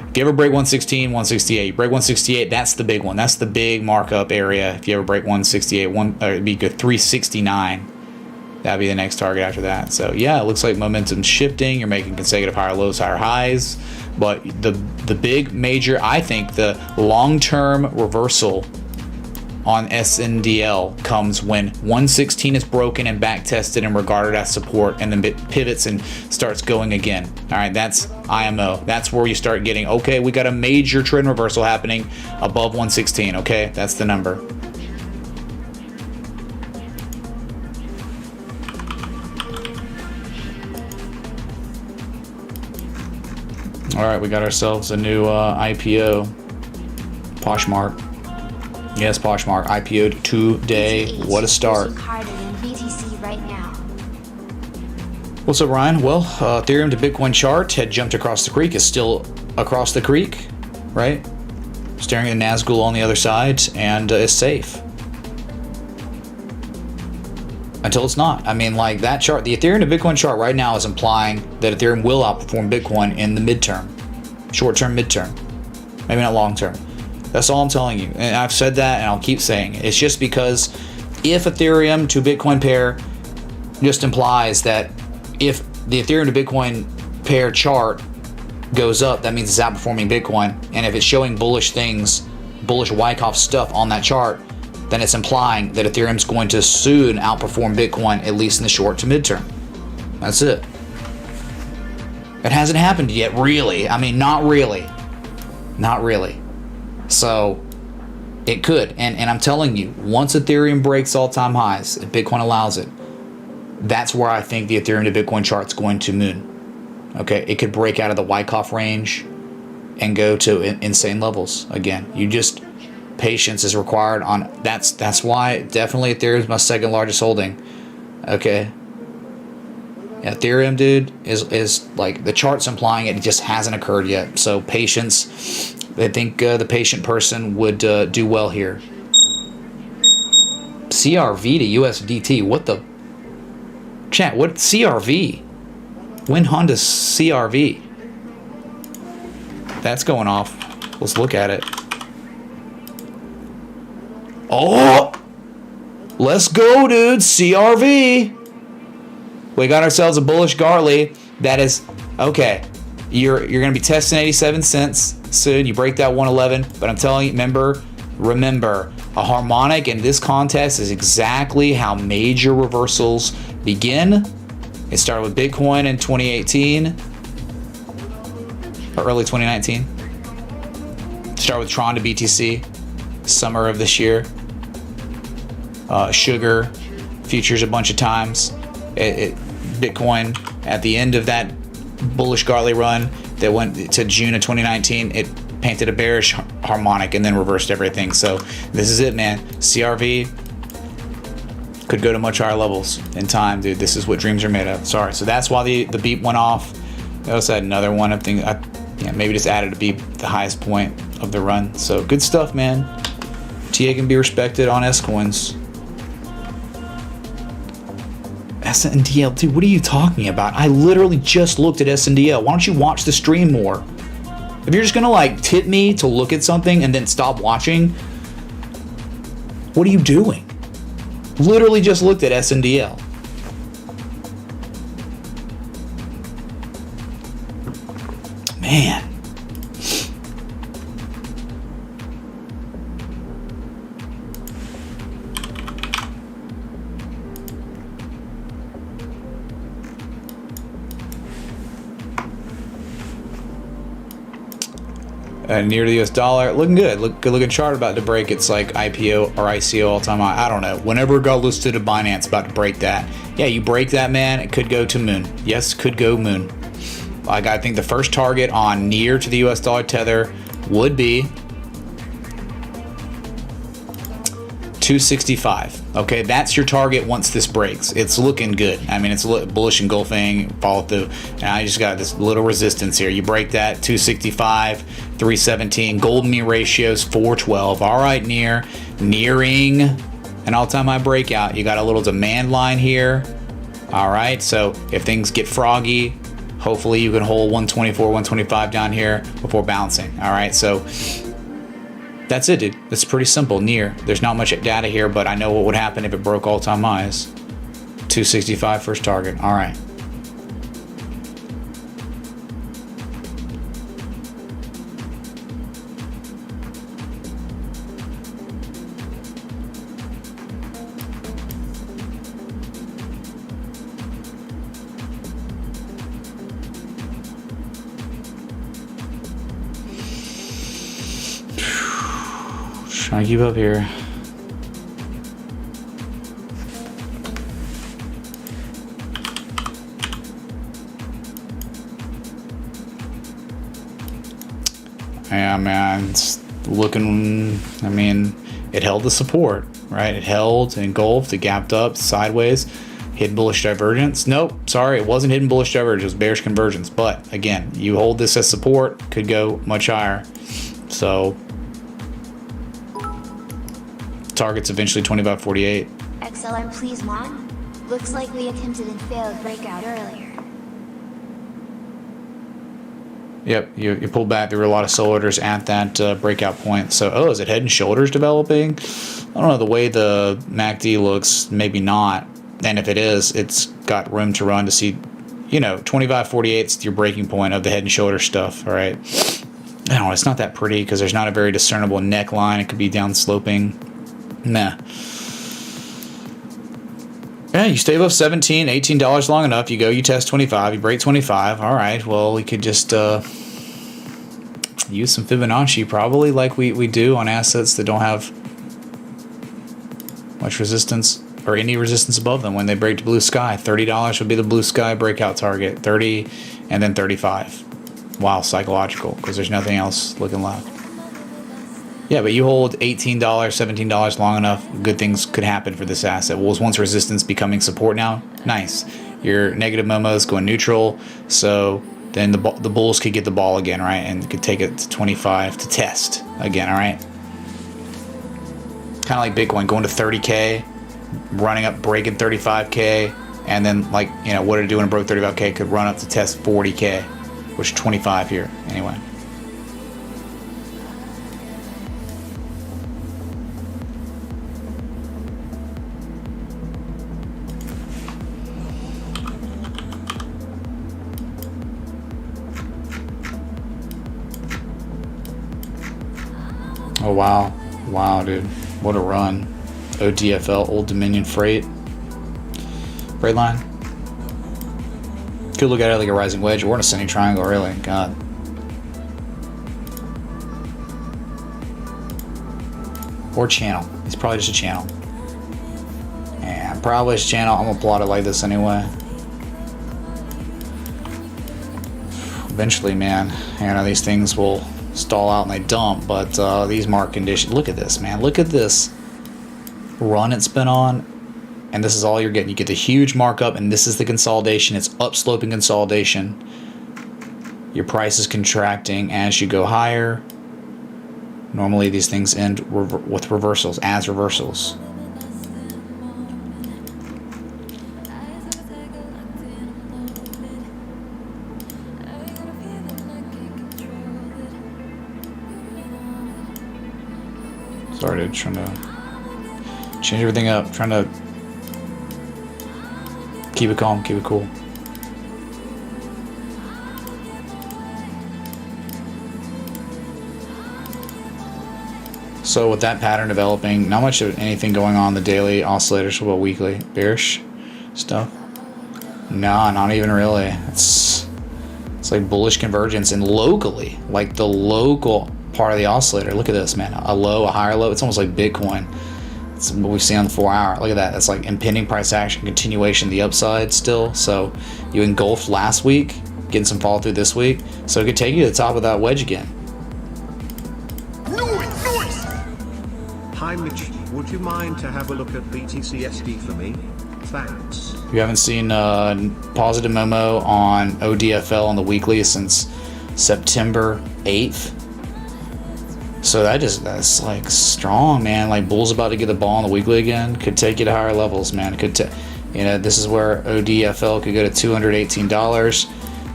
if you ever break 116, 168, you break 168, that's the big one. That's the big markup area. If you ever break 168, it'd be good 369. That'd be the next target after that. So yeah, it looks like momentum's shifting. You're making consecutive higher lows, higher highs. But the big major, I think the long-term reversal on SNDL comes when 116 is broken and back tested and regarded as support, and then it pivots and starts going again. All right, that's IMO. That's where you start getting, okay, we got a major trend reversal happening above 116. Okay, that's the number. All right, we got ourselves a new IPO, Poshmark. Yes, Poshmark IPO'd today. What a start! Harder than BTC right now. What's up, Ryan? Well, Ethereum to Bitcoin chart had jumped across the creek. Is still across the creek, right? Staring at Nazgul on the other side, and is safe until it's not. I mean, like that chart, the Ethereum to Bitcoin chart right now is implying that Ethereum will outperform Bitcoin in the midterm, short-term, midterm, maybe not long-term. That's all I'm telling you. And I've said that, and I'll keep saying it. It's just because if Ethereum to Bitcoin pair just implies that if the Ethereum to Bitcoin pair chart goes up, that means it's outperforming Bitcoin. And if it's showing bullish things, bullish Wyckoff stuff on that chart, then it's implying that Ethereum's going to soon outperform Bitcoin, at least in the short to midterm. That's it. It hasn't happened yet, really. I mean, not really. Not really. So it could. And I'm telling you, once Ethereum breaks all-time highs, if Bitcoin allows it, that's where I think the Ethereum to Bitcoin chart's going to moon. Okay, it could break out of the Wyckoff range and go to insane levels again. You just, patience is required on, that's why definitely Ethereum's my second largest holding. Okay. Yeah, Ethereum, dude, is like the chart's implying it just hasn't occurred yet. So patience. I think the patient person would do well here. CRV to USDT. What the? Chat, what CRV? When Honda CRV? That's going off. Let's look at it. Oh! Let's go, dude. CRV. We got ourselves a bullish Gartley. That is okay. You're gonna be testing 87 cents soon. You break that 111, but I'm telling you, remember, a harmonic in this context is exactly how major reversals begin. It started with Bitcoin in 2018 or early 2019. Started with Tron to BTC, summer of this year. Sugar futures a bunch of times. Bitcoin at the end of that bullish Gartley run that went to June of 2019, it painted a bearish harmonic and then reversed everything. So this is it, man. CRV could go to much higher levels in time, dude. This is what dreams are made of. Sorry. So that's why the beep went off. I also had another one of things. Maybe just added a beep at the highest point of the run. So good stuff, man. TA can be respected on S coins. SNDL, dude, what are you talking about? I literally just looked at SNDL. Why don't you watch the stream more? If you're just gonna like tip me to look at something and then stop watching, what are you doing? Literally just looked at SNDL. Man. Near the US dollar, looking good. Good looking chart, about to break its like IPO or ICO all-time high. I don't know. Whenever it got listed at Binance, about to break that. Yeah, you break that, man, it could go to moon. Yes, could go moon. Like, I think the first target on near to the US dollar tether would be 265. Okay, that's your target once this breaks. It's looking good. I mean, it's bullish engulfing, follow through. And I just got this little resistance here. You break that, 265, 317. Golden mean ratios, 412. All right, nearing an all-time high breakout. You got a little demand line here. All right, so if things get froggy, hopefully you can hold 124, 125 down here before bouncing. All right, so that's it, dude. It's pretty simple. There's not much data here, but I know what would happen if it broke all-time highs. 265 first target. All right. Trying to keep up here. Yeah, man, it's looking, I mean, it held the support, right? It held, engulfed, it gapped up, sideways, hidden bullish divergence. Nope, sorry, it wasn't hidden bullish divergence, it was bearish convergence. But again, you hold this as support, could go much higher. So, target's eventually 25.48. XLR, please, Mom. Looks like we attempted and failed breakout earlier. Yep, you pulled back. There were a lot of sell orders at that breakout point. So, is it head and shoulders developing? I don't know. The way the MACD looks, maybe not. And if it is, it's got room to run to see, 25.48 is your breaking point of the head and shoulder stuff, all right? I don't know. It's not that pretty because there's not a very discernible neckline. It could be down sloping. Nah. Yeah, you stay above $17, $18 long enough. You go, you test 25, you break 25. All right, well, we could just use some Fibonacci probably like we do on assets that don't have much resistance or any resistance above them when they break to blue sky. $30 would be the blue sky breakout target. 30 and then 35. Wow, psychological, because there's nothing else looking left. Yeah, but you hold $18, $17 long enough, good things could happen for this asset. Was once resistance becoming support now? Nice. Your negative Momo's going neutral, so then the bulls could get the ball again, right? And could take it to 25 to test again, all right? Kind of like Bitcoin going to 30K, running up, breaking 35K, and then what did it do when it broke 35K? Could run up to test 40K, which is 25 here, anyway. Oh, wow. Wow, dude. What a run. ODFL, Old Dominion Freight. Freight line. Could look at it like a rising wedge or an ascending triangle, really. God. Or channel. It's probably just a channel. Yeah, probably just a channel. I'm going to plot it like this anyway. Eventually, man. These things will stall out and they dump, but these market conditions, look at this, man. Look at this run it's been on, and this is all you're getting. You get the huge markup, and this is the consolidation. It's upsloping consolidation. Your price is contracting as you go higher. Normally these things end with reversals, as reversals. Started trying to change everything up, trying to keep it calm, keep it cool. So with that pattern developing, not much of anything going on the daily oscillators. What about weekly? Bearish stuff? No, not even really. It's like bullish convergence, and locally, like the local part of the oscillator. Look at this, man. A low, a higher low. It's almost like Bitcoin. It's what we see on the 4 hour. Look at that. That's like impending price action, continuation, the upside still. So you engulfed last week, getting some follow through this week. So it could take you to the top of that wedge again. Hi Mitch, would you mind to have a look at BTCSD for me? Thanks. You haven't seen positive Momo on ODFL on the weekly since September 8th. So that's like strong, man. Like Bull's about to get the ball on the weekly again. Could take you to higher levels, man. This is where ODFL could go to $218.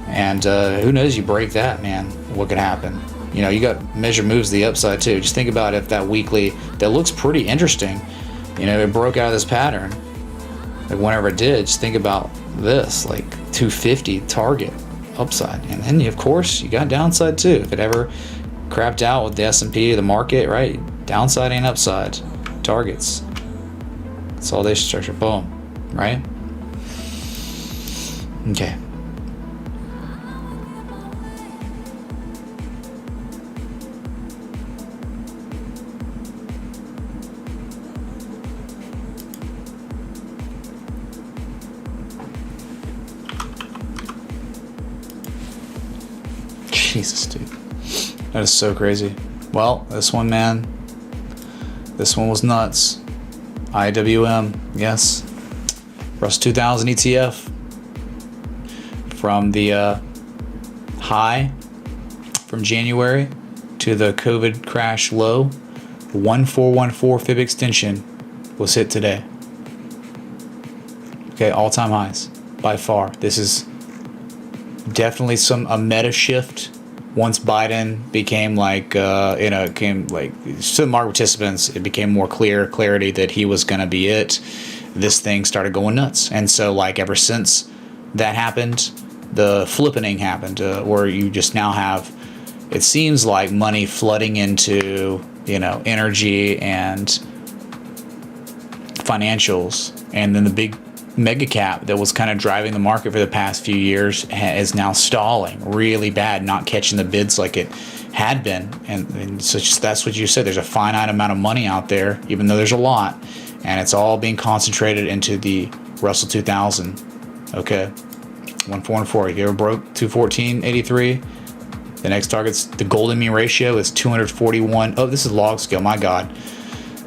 And who knows, you break that, man, what could happen? You got measure moves the upside too. Just think about if that weekly, that looks pretty interesting. It broke out of this pattern. Like whenever it did, just think about this, like 250 target upside. And then, of course, you got downside too. If it ever crapped out with the S&P, the market, right? Downside and upside targets. Consolidation structure, boom, right? Okay. Jesus, dude. That is so crazy. Well, this one, man. This one was nuts. IWM, yes. Russell 2000 ETF. From the high from January to the COVID crash low, 1414 fib extension was hit today. Okay, all-time highs by far. This is definitely a meta shift. Once Biden became to the market participants, it became more clarity that he was going to be it. This thing started going nuts. And so ever since that happened, the flippening happened, where you just now have, it seems like money flooding into, energy and financials. And then the big mega cap that was kind of driving the market for the past few years is now stalling really bad, not catching the bids like it had been. And so that's what you said. There's a finite amount of money out there, even though there's a lot, and it's all being concentrated into the Russell 2000. Okay, 1414. If you ever broke 214.83, the next target's the golden mean ratio is 241. Oh, this is log scale. My God.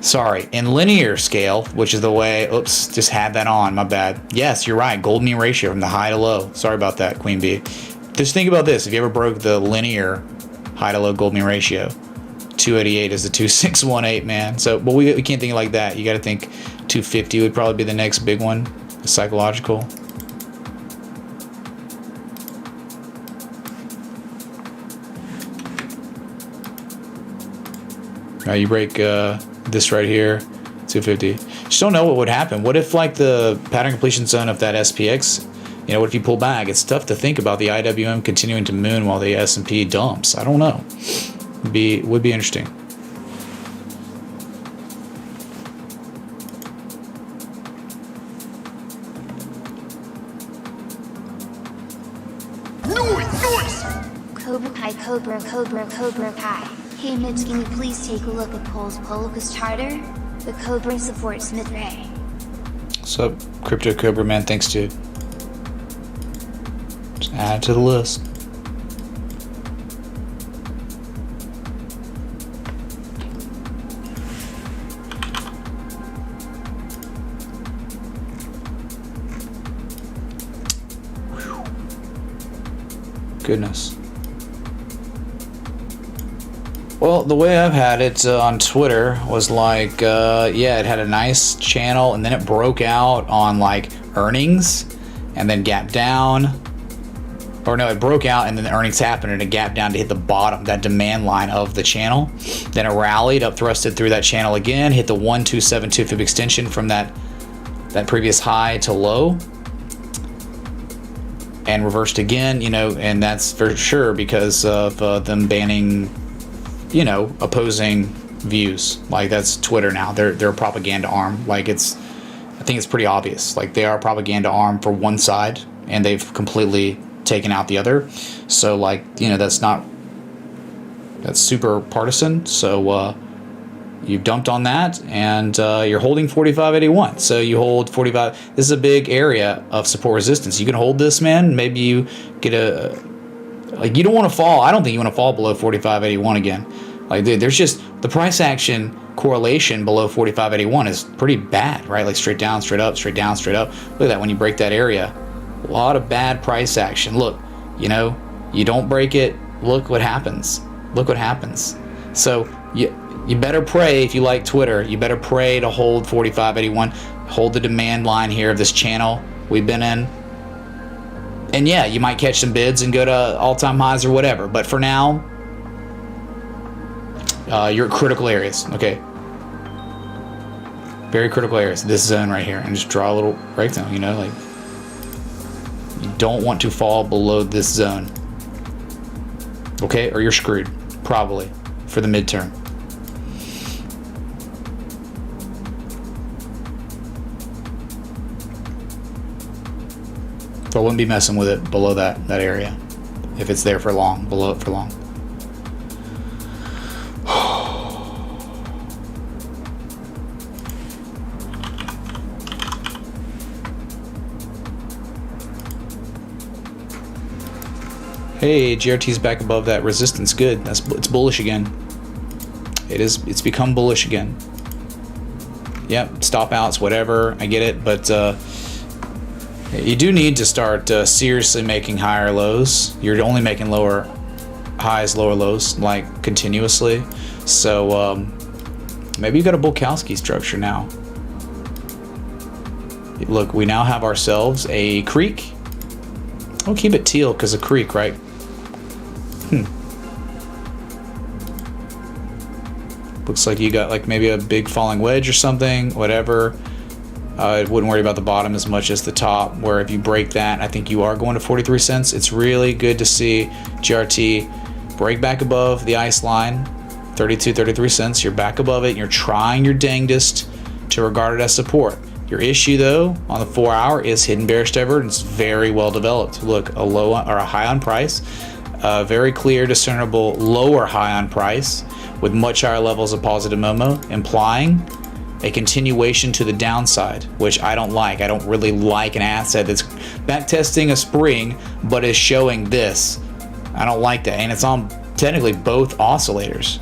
Sorry, in linear scale, which is the way, just had that on, my bad. Yes, you're right, gold mean ratio from the high to low. Sorry about that, Queen Bee. Just think about this, if you ever broke the linear high to low gold mean ratio, 288 is the 2618, man. So, but we can't think like that. You got to think 250 would probably be the next big one, psychological. All right, you break this right here, 250. Just don't know what would happen. What if the pattern completion zone of that SPX, what if you pull back? It's tough to think about the IWM continuing to moon while the S&P dumps. I don't know. Would be interesting. Noise! Cobra Kai, Cobra Kai. Hey Mitch, can you please take a look at Pol's Polocus charter? The Cobra supports mid-ray. What's up, Crypto Cobra, man? Thanks, dude. Just add it to the list. Goodness. Well, the way I've had it on Twitter was it had a nice channel, and then it broke out on earnings, and then gapped down. Or no, it broke out, and then the earnings happened, and it gapped down to hit the bottom, that demand line of the channel. Then it rallied, up thrusted through that channel again, hit the 1272 fib extension from that previous high to low, and reversed again, and that's for sure because of them banning, opposing views. That's Twitter now. They're a propaganda arm. I think it's pretty obvious. They are a propaganda arm for one side, and they've completely taken out the other. So that's super partisan. So you've dumped on that, and you're holding 45.81. So you hold 45. This is a big area of support resistance. You can hold this, man. Maybe you get you don't want to fall. I don't think you want to fall below 45.81 again. There's just the price action correlation below 45.81 is pretty bad, right? Like straight down, straight up, straight down, straight up. Look at that when you break that area. A lot of bad price action. Look, you know, you don't break it, look what happens. Look what happens. So you better pray, if you like Twitter, you better pray to hold 45.81, hold the demand line here of this channel we've been in. And yeah, you might catch some bids and go to all-time highs or whatever. But for now, you're at critical areas, okay? Very critical areas. This zone right here. And just draw a little breakdown, you know, like you don't want to fall below this zone. Okay? Or you're screwed, probably, for the midterm. So I wouldn't be messing with it below that area if it's there for long, below it for long. Hey, GRT's back above that resistance. Good. It's bullish again. It's become bullish again. Yep, stop outs, whatever. I get it, but you do need to start seriously making higher lows. You're only making lower highs, lower lows, like continuously. So maybe you got a Bulkowski structure now. Look, we now have ourselves a creek. I'll keep it teal because a creek, right? Looks like you got like maybe a big falling wedge or something, whatever. I wouldn't worry about the bottom as much as the top, where if you break that, I think you are going to 43 cents. It's really good to see GRT break back above the ice line, 32, 33 cents. You're back above it, and you're trying your dangdest to regard it as support. Your issue, though, on the 4 hour is hidden bearish divergence, very well developed. Look, a low or a high on price, very clear, discernible lower high on price with much higher levels of positive Momo, implying a continuation to the downside, which I don't like. I don't really like an asset that's backtesting a spring but is showing this. I don't like that, and it's on technically both oscillators.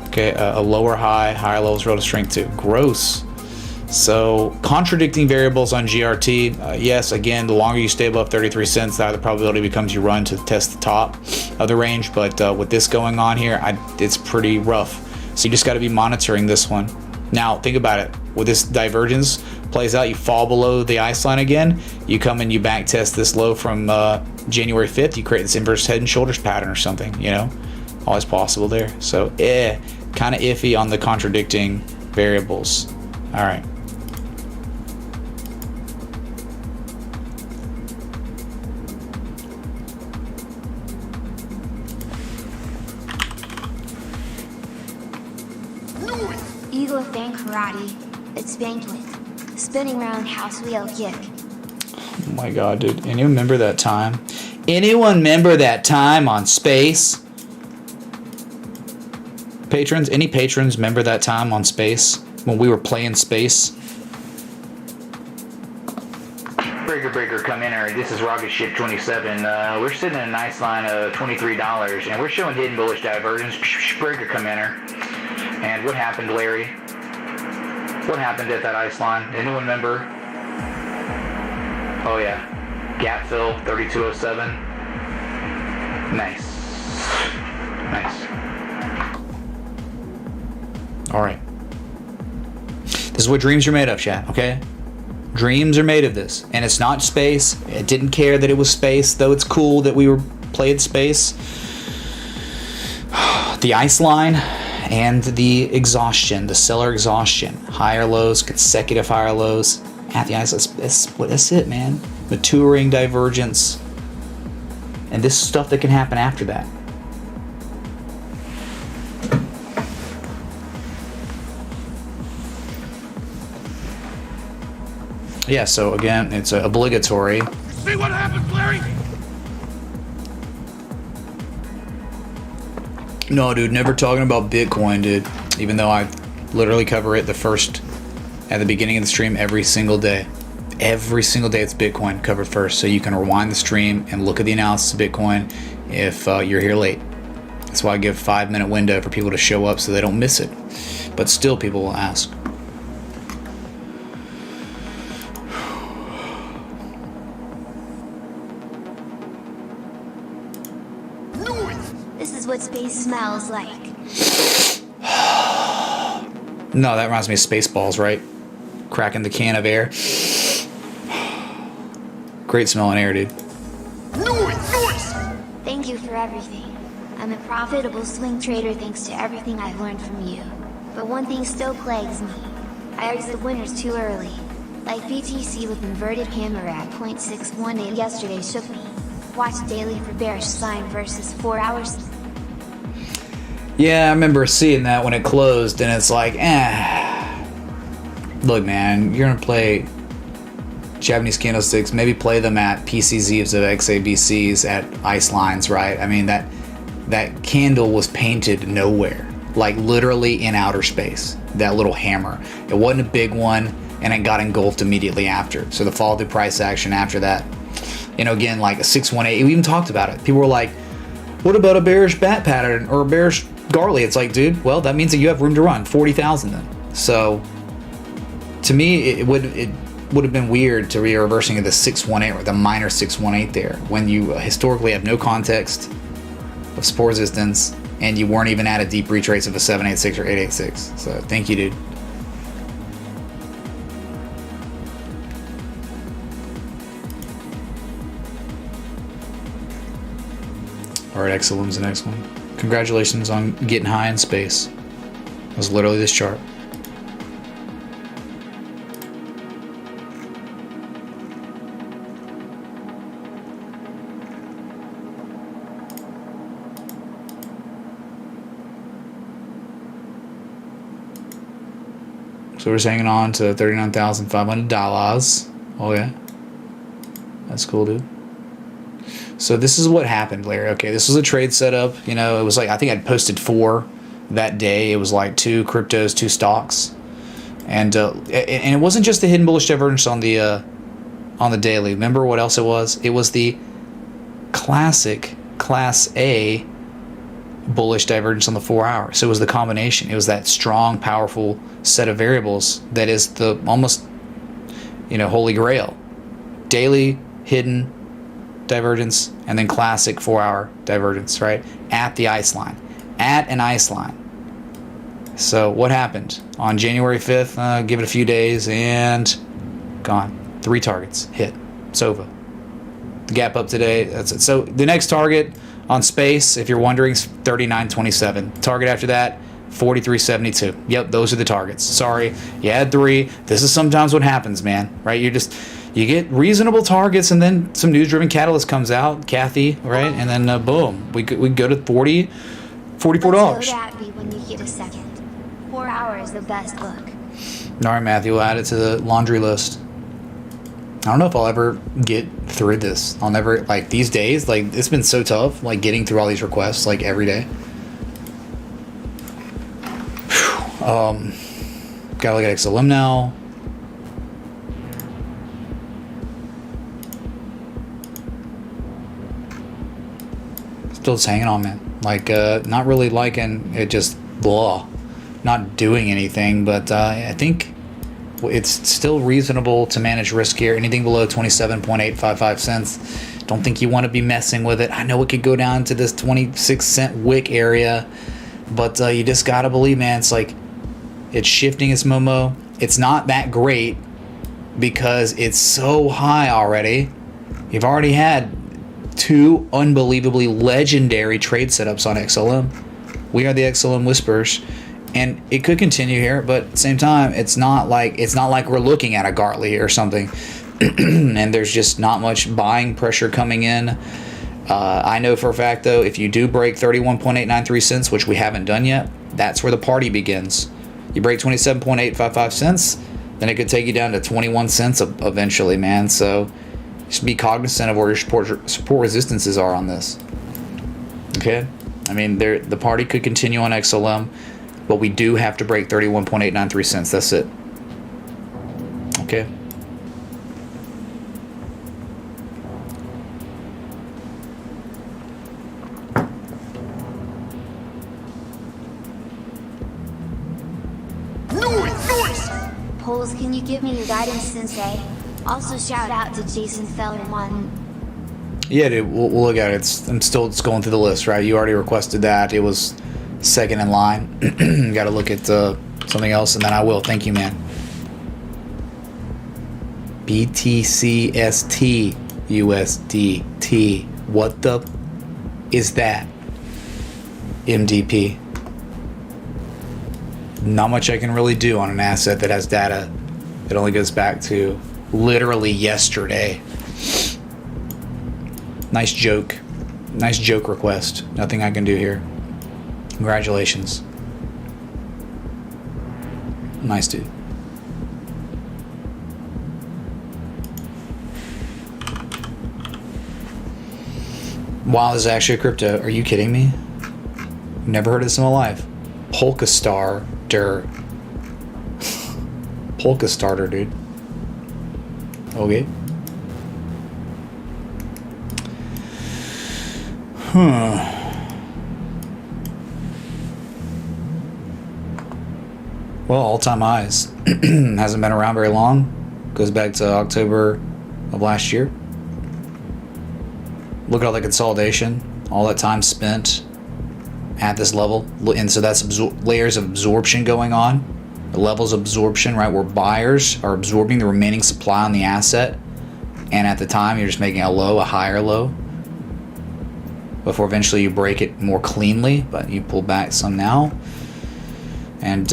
Okay, a lower high, higher levels relative strength too. Gross. So contradicting variables on GRT. Yes, again, the longer you stay above 33 cents, the higher the probability becomes you run to test the top of the range. But with this going on here, it's pretty rough. So you just got to be monitoring this one. Now, think about it. With this divergence plays out, you fall below the ice line again. You come and you back test this low from January 5th. You create this inverse head and shoulders pattern or something, you know? Always possible there. So, kind of iffy on the contradicting variables. All right. Eagle Fang Karate. It's banked with spinning roundhouse wheel kick. Oh my god, dude. Anyone remember that time? Anyone remember that time on Space? Patrons? Any patrons remember that time on Space? When we were playing Space? Breaker, come in here. This is Rocket Ship 27. We're sitting in a nice line of $23, and we're showing hidden bullish divergence. Breaker, come in here. And what happened, Larry? What happened at that ice line? Anyone remember? Oh yeah, gap fill 3207. Nice. All right. This is what dreams are made of, chat. Okay. Dreams are made of this, and it's not Space. It didn't care that it was Space, though it's cool that we were playing Space. The ice line and the exhaustion, the seller exhaustion, higher lows, consecutive higher lows at the ice. That's it, man. Maturing divergence, and this is stuff that can happen after that. Yeah, so again, it's obligatory. See what happens, Larry? No, dude, never talking about Bitcoin, dude. Even though I literally cover it at the beginning of the stream every single day. Every single day it's Bitcoin covered first. So you can rewind the stream and look at the analysis of Bitcoin if you're here late. That's why I give 5-minute window for people to show up so they don't miss it. But still, people will ask. This is what space smells like. No, that reminds me of Spaceballs, right? Cracking the can of air. Great smelling air, dude. Noise! Thank you for everything. I'm a profitable swing trader thanks to everything I've learned from you. But one thing still plagues me. I raised the winners too early. Like BTC with inverted hammer at 0.618 yesterday shook me. Watch daily for bearish sign versus 4 hours. Yeah, I remember seeing that when it closed, and it's like, Look, man, you're gonna play Japanese candlesticks, maybe play them at PCZs of XABCs at ice lines, right? I mean, that candle was painted nowhere, like literally in outer space, that little hammer. It wasn't a big one, and it got engulfed immediately after. So the follow through price action after that, again, like a 618, we even talked about it. People were like, what about a bearish bat pattern or a bearish Garley? It's like, dude, well, that means that you have room to run 40,000 then. So to me, it would have been weird to be reversing of the 618 or the minor 618 there when you historically have no context of support resistance and you weren't even at a deep retrace of a 786 or 886. So thank you, dude. All right, XLM's the next one. Congratulations on getting high in space. It was literally this chart. So we're hanging on to $39,500. Oh yeah, that's cool, dude. So this is what happened, Larry. Okay, this was a trade setup. It was like, I think I'd posted 4 that day. It was like 2 cryptos, 2 stocks, and it wasn't just the hidden bullish divergence on the daily. Remember what else it was? It was the classic Class A bullish divergence on the 4 hour. So it was the combination. It was that strong, powerful set of variables that is the almost, holy grail. Daily, hidden divergence, and then classic 4 hour divergence, right? At the ice line. At an ice line. So what happened? On January 5th, give it a few days, and gone. 3 targets. Hit. SOVA. The gap up today. That's it. So the next target on space, if you're wondering, is 39.27. Target after that, 43.72. Yep, those are the targets. Sorry, you had 3. This is sometimes what happens, man. Right? You get reasonable targets, and then some news-driven catalyst comes out, Kathy, right? And then boom, we go to $44. Load at me when you get a second. 4 hours the best look. All right, Matthew, we'll add it to the laundry list. I don't know if I'll ever get through this. I'll never, like, these days, like, it's been so tough, like, getting through all these requests, like, every day. Gotta look at XLM now. Still just hanging on, man. Like, not really liking it, just blah. Not doing anything, but I think it's still reasonable to manage risk here. Anything below 27.855 cents. Don't think you want to be messing with it. I know it could go down to this 26 cent wick area, but you just got to believe, man, it's like it's shifting its Momo. It's not that great because it's so high already. You've already had 2 unbelievably legendary trade setups on XLM. We are the XLM Whispers, and it could continue here, but at the same time, it's not like we're looking at a Gartley or something, and there's just not much buying pressure coming in. I know for a fact, though, if you do break 31.893 cents, which we haven't done yet, that's where the party begins. You break 27.855 cents, then it could take you down to 21 cents eventually, man. So just be cognizant of where your support resistances are on this. Okay? I mean, the party could continue on XLM, but we do have to break 31.893 cents. That's it. Okay? Bulls, can you give me your guidance, Sensei? Also shout out to Jason Fellerman. Yeah, dude, we'll look at it. I'm still just going through the list, right? You already requested that. It was second in line. Got to look at something else, and then I will. Thank you, man. BTCST USDT. What the is that? MDP. Not much I can really do on an asset that has data that only goes back to literally yesterday. Nice joke. Nice joke request. Nothing I can do here. Congratulations. Nice dude. Wow, this is actually a crypto. Are you kidding me? Never heard of this in my life. Polka Starter. Polka Starter, dude. Okay. Well, all-time highs. Hasn't been around very long. Goes back to October of last year. Look at all the consolidation, all that time spent at this level, and so that's layers of absorption going on. The levels of absorption, right, where buyers are absorbing the remaining supply on the asset, and at the time you're just making a low, a higher low, before eventually you break it more cleanly, but you pull back some now. And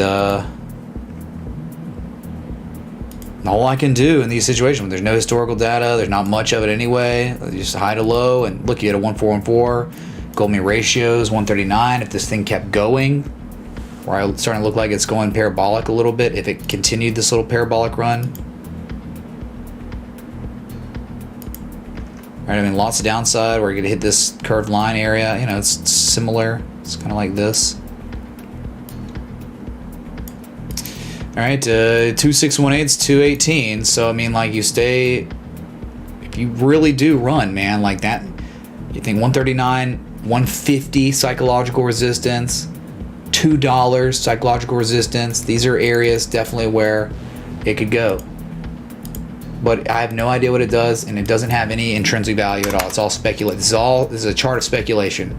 all I can do in these situations, when there's no historical data, there's not much of it anyway, just high to low, and look, you had a 1414, Goldman ratios 139. If this thing kept going, or it's starting to look like it's going parabolic a little bit, if it continued this little parabolic run, right? I mean, lots of downside where you're gonna hit this curved line area. You know, it's similar. It's kind of like this. All right, 2618's 218. So I mean, like, you stay. If you really do run, man, like that, you think 139, 150 psychological resistance, $2 psychological resistance. These are areas definitely where it could go. But I have no idea what it does, and it doesn't have any intrinsic value at all. It's all speculation. This is a chart of speculation,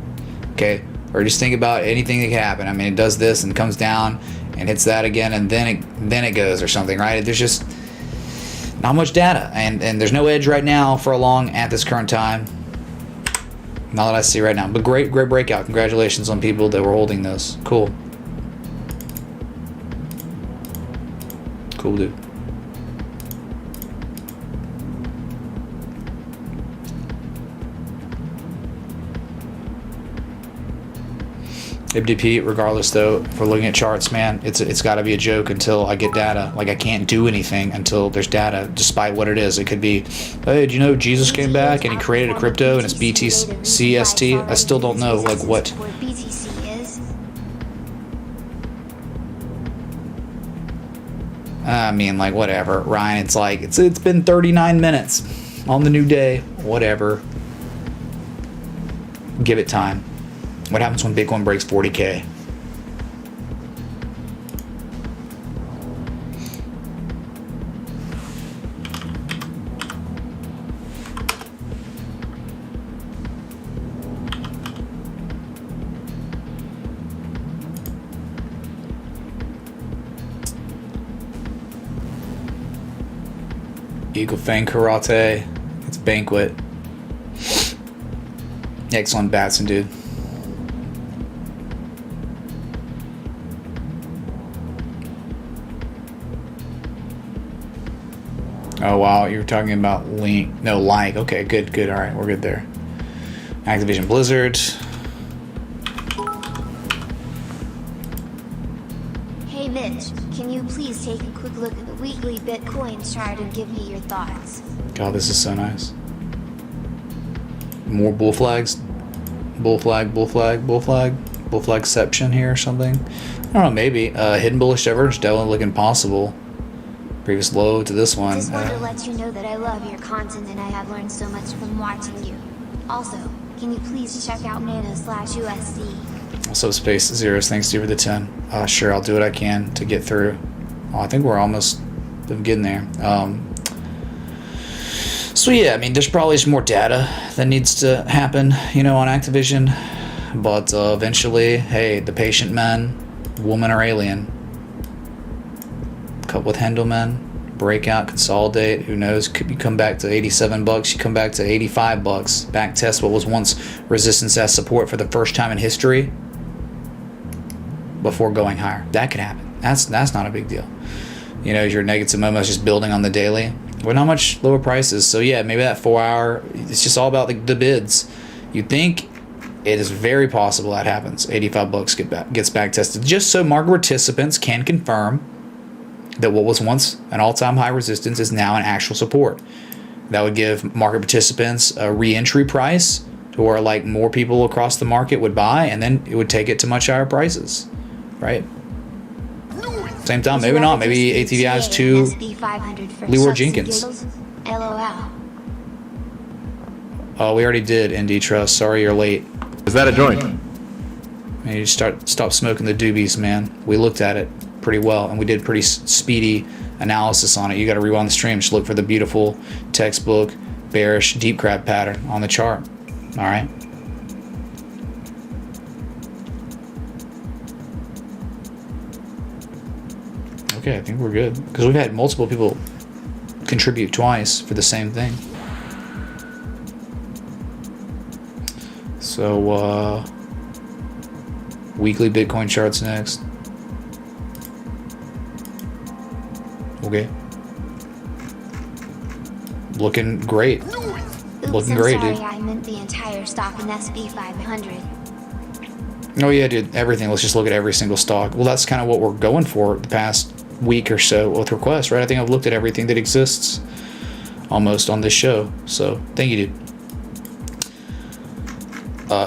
okay? Or just think about anything that could happen. I mean, it does this and comes down and hits that again, and then it goes or something, right? There's just not much data, and there's no edge right now for a long at this current time. Not that I see right now, but great breakout. Congratulations on people that were holding this. Cool, dude. MDP, regardless though, if we're looking at charts, man, it's got to be a joke until I get data. Like, I can't do anything until there's data, despite what it is. It could be, hey, do you know Jesus came back and he created a crypto and it's BTCST? I still don't know, like, what. I mean, like, whatever, Ryan. It's like it's been 39 minutes on the new day. Whatever. Give it time. What happens when Bitcoin breaks 40K? Eagle Fang Karate. It's Banquet. Excellent Batson, dude. Oh wow, you were talking about Link. No, like. Okay, good. All right, we're good there. Activision Blizzard. Hey Mitch, can you please take a quick look at the weekly Bitcoin chart and give me your thoughts? God, this is so nice. More bull flags. Bull flagception here or something. I don't know, maybe. Hidden bullish divergence definitely looking possible. Previous low to this one. Just wanted to let you know that I love your content and I have learned so much from watching you. Also, can you please check out Nano/USD? Also, Space Zeros, thanks to you for the 10. Sure, I'll do what I can to get through. Oh, I think we're almost of getting there. So yeah, I mean, there's probably some more data that needs to happen, you know, on Activision. But eventually, hey, the patient men, woman or alien, cut with Hendelman, breakout, consolidate. Who knows? Could you come back to $87? You come back to $85. Back test what was once resistance as support for the first time in history before going higher. That could happen. That's not a big deal. You know, your negative moments just building on the daily. We're not much lower prices. So yeah, maybe that 4 hour. It's just all about the bids. You think it is very possible that happens. $85 gets back tested, just so market participants can confirm that what was once an all-time high resistance is now an actual support. That would give market participants a re-entry price to where like more people across the market would buy, and then it would take it to much higher prices, right? Same time, maybe not. Maybe ATV has two Leroy Jenkins. LOL. Oh, we already did ND Trust. Sorry you're late. Is that a joint? Man, you stop smoking the doobies, man. We looked at it pretty well, and we did pretty speedy analysis on it. You got to rewind the stream. Just look for the beautiful textbook bearish deep crab pattern on the chart. All right. Okay, I think we're good because we've had multiple people contribute twice for the same thing. So, weekly Bitcoin charts next. Okay. Looking great. Oops, Looking I'm great, sorry, dude. I meant the entire stock in SB 500. Oh yeah, dude. Everything. Let's just look at every single stock. Well, that's kind of what we're going for the past week or so with requests, right? I think I've looked at everything that exists almost on this show. So thank you, dude.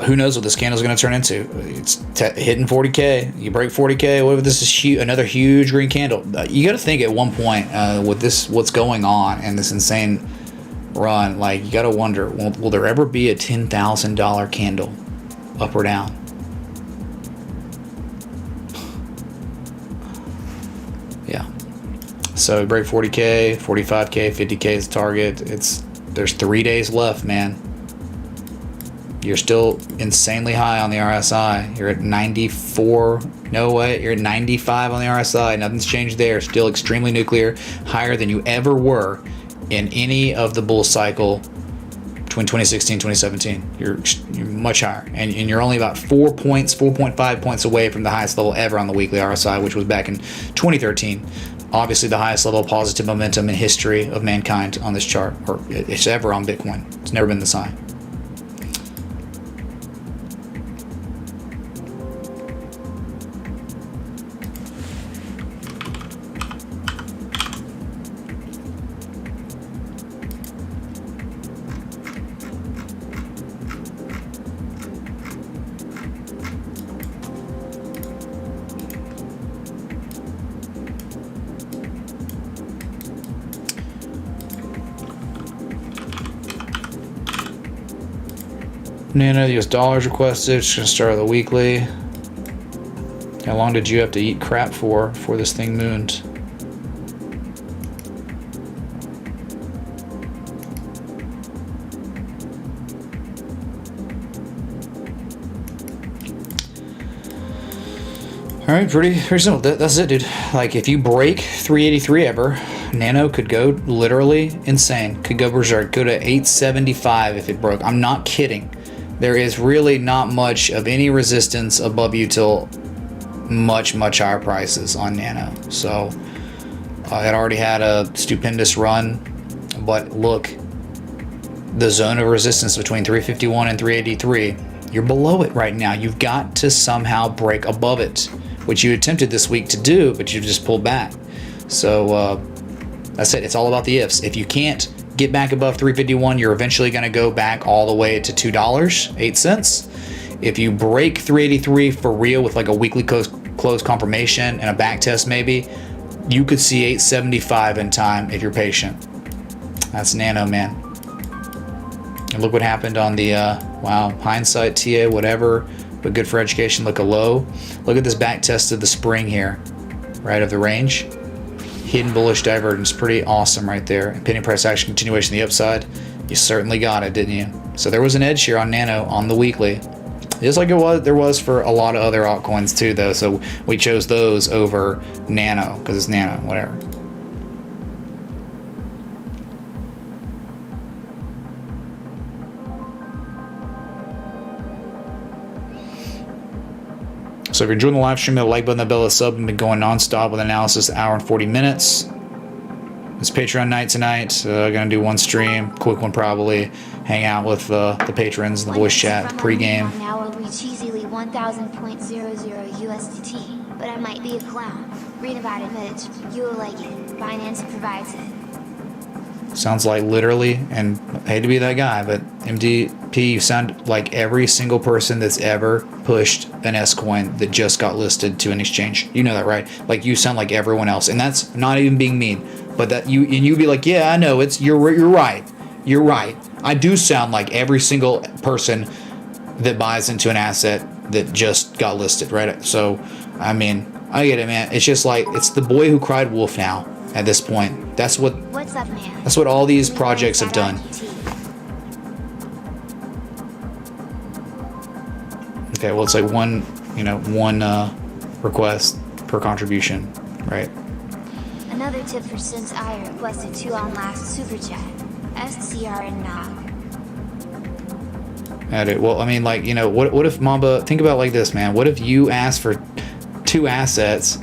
Who knows what this candle's going to turn into? It's hitting 40K. You break 40K. What if this is another huge green candle? You got to think at one point with this, what's going on and this insane run, like you got to wonder, will there ever be a $10,000 candle up or down? Yeah. So break 40K, 45K, 50K is the target. There's 3 days left, man. You're still insanely high on the RSI. You're at 94. No way. You're at 95 on the RSI. Nothing's changed there. Still extremely nuclear. Higher than you ever were in any of the bull cycle between 2016 and 2017. You're much higher. And you're only about 4.5 points away from the highest level ever on the weekly RSI, which was back in 2013. Obviously the highest level of positive momentum in history of mankind on this chart, or it's ever on Bitcoin. It's never been this high. Nano, US dollars requested. Just gonna start the weekly. How long did you have to eat crap for before this thing mooned? All right, pretty simple. That's it, dude. Like if you break 383 ever, Nano could go literally insane. Could go berserk. Go to 875 if it broke. I'm not kidding. There is really not much of any resistance above you till much higher prices on Nano. So it already had a stupendous run, but look, the zone of resistance between 351 and 383, you're below it right now. You've got to somehow break above it, which you attempted this week to do, but you've just pulled back. So that's it. It's all about the ifs. If you can't get back above 351, you're eventually going to go back all the way to $2.08. If you break 383 for real with like a weekly close confirmation and a back test maybe, you could see 875 in time if you're patient. That's Nano, man. And look what happened on the wow, hindsight, TA, whatever, but good for education. Look a low. Look at this back test of the spring here, right, of the range. hidden bullish divergence. Pretty awesome right there. And penny price action continuation the upside. You certainly got it, didn't you? So there was an edge here on Nano on the weekly. Just like there was for a lot of other altcoins too, though. So we chose those over Nano because it's Nano, whatever. So if you're enjoying the live stream, hit the like button, the bell, the sub, and been going non-stop with analysis, hour and 40 minutes. It's Patreon night tonight. Gonna do one stream, quick one probably. Hang out with the patrons, the voice chat, the pregame. Now will reach easily 1,000.00 USDT, but I might be a clown. Read about it, Mitch. You will like it. Binance provides it. Sounds like literally, and I hate to be that guy, but MDP, you sound like every single person that's ever pushed an S coin that just got listed to an exchange. You know that, right? Like you sound like everyone else, and that's not even being mean, but that you'd be like, yeah, I know, you're right. You're right. I do sound like every single person that buys into an asset that just got listed, right? So, I mean, I get it, man. It's just like, it's the boy who cried wolf now at this point. What's up, man? That's what all these projects have done. Okay, well, it's like one request per contribution, right? Another tip for since I requested 2 on last super chat. SCR and Nog. Well, I mean, like, what if Mamba, think about it like this, man. What if you asked for 2 assets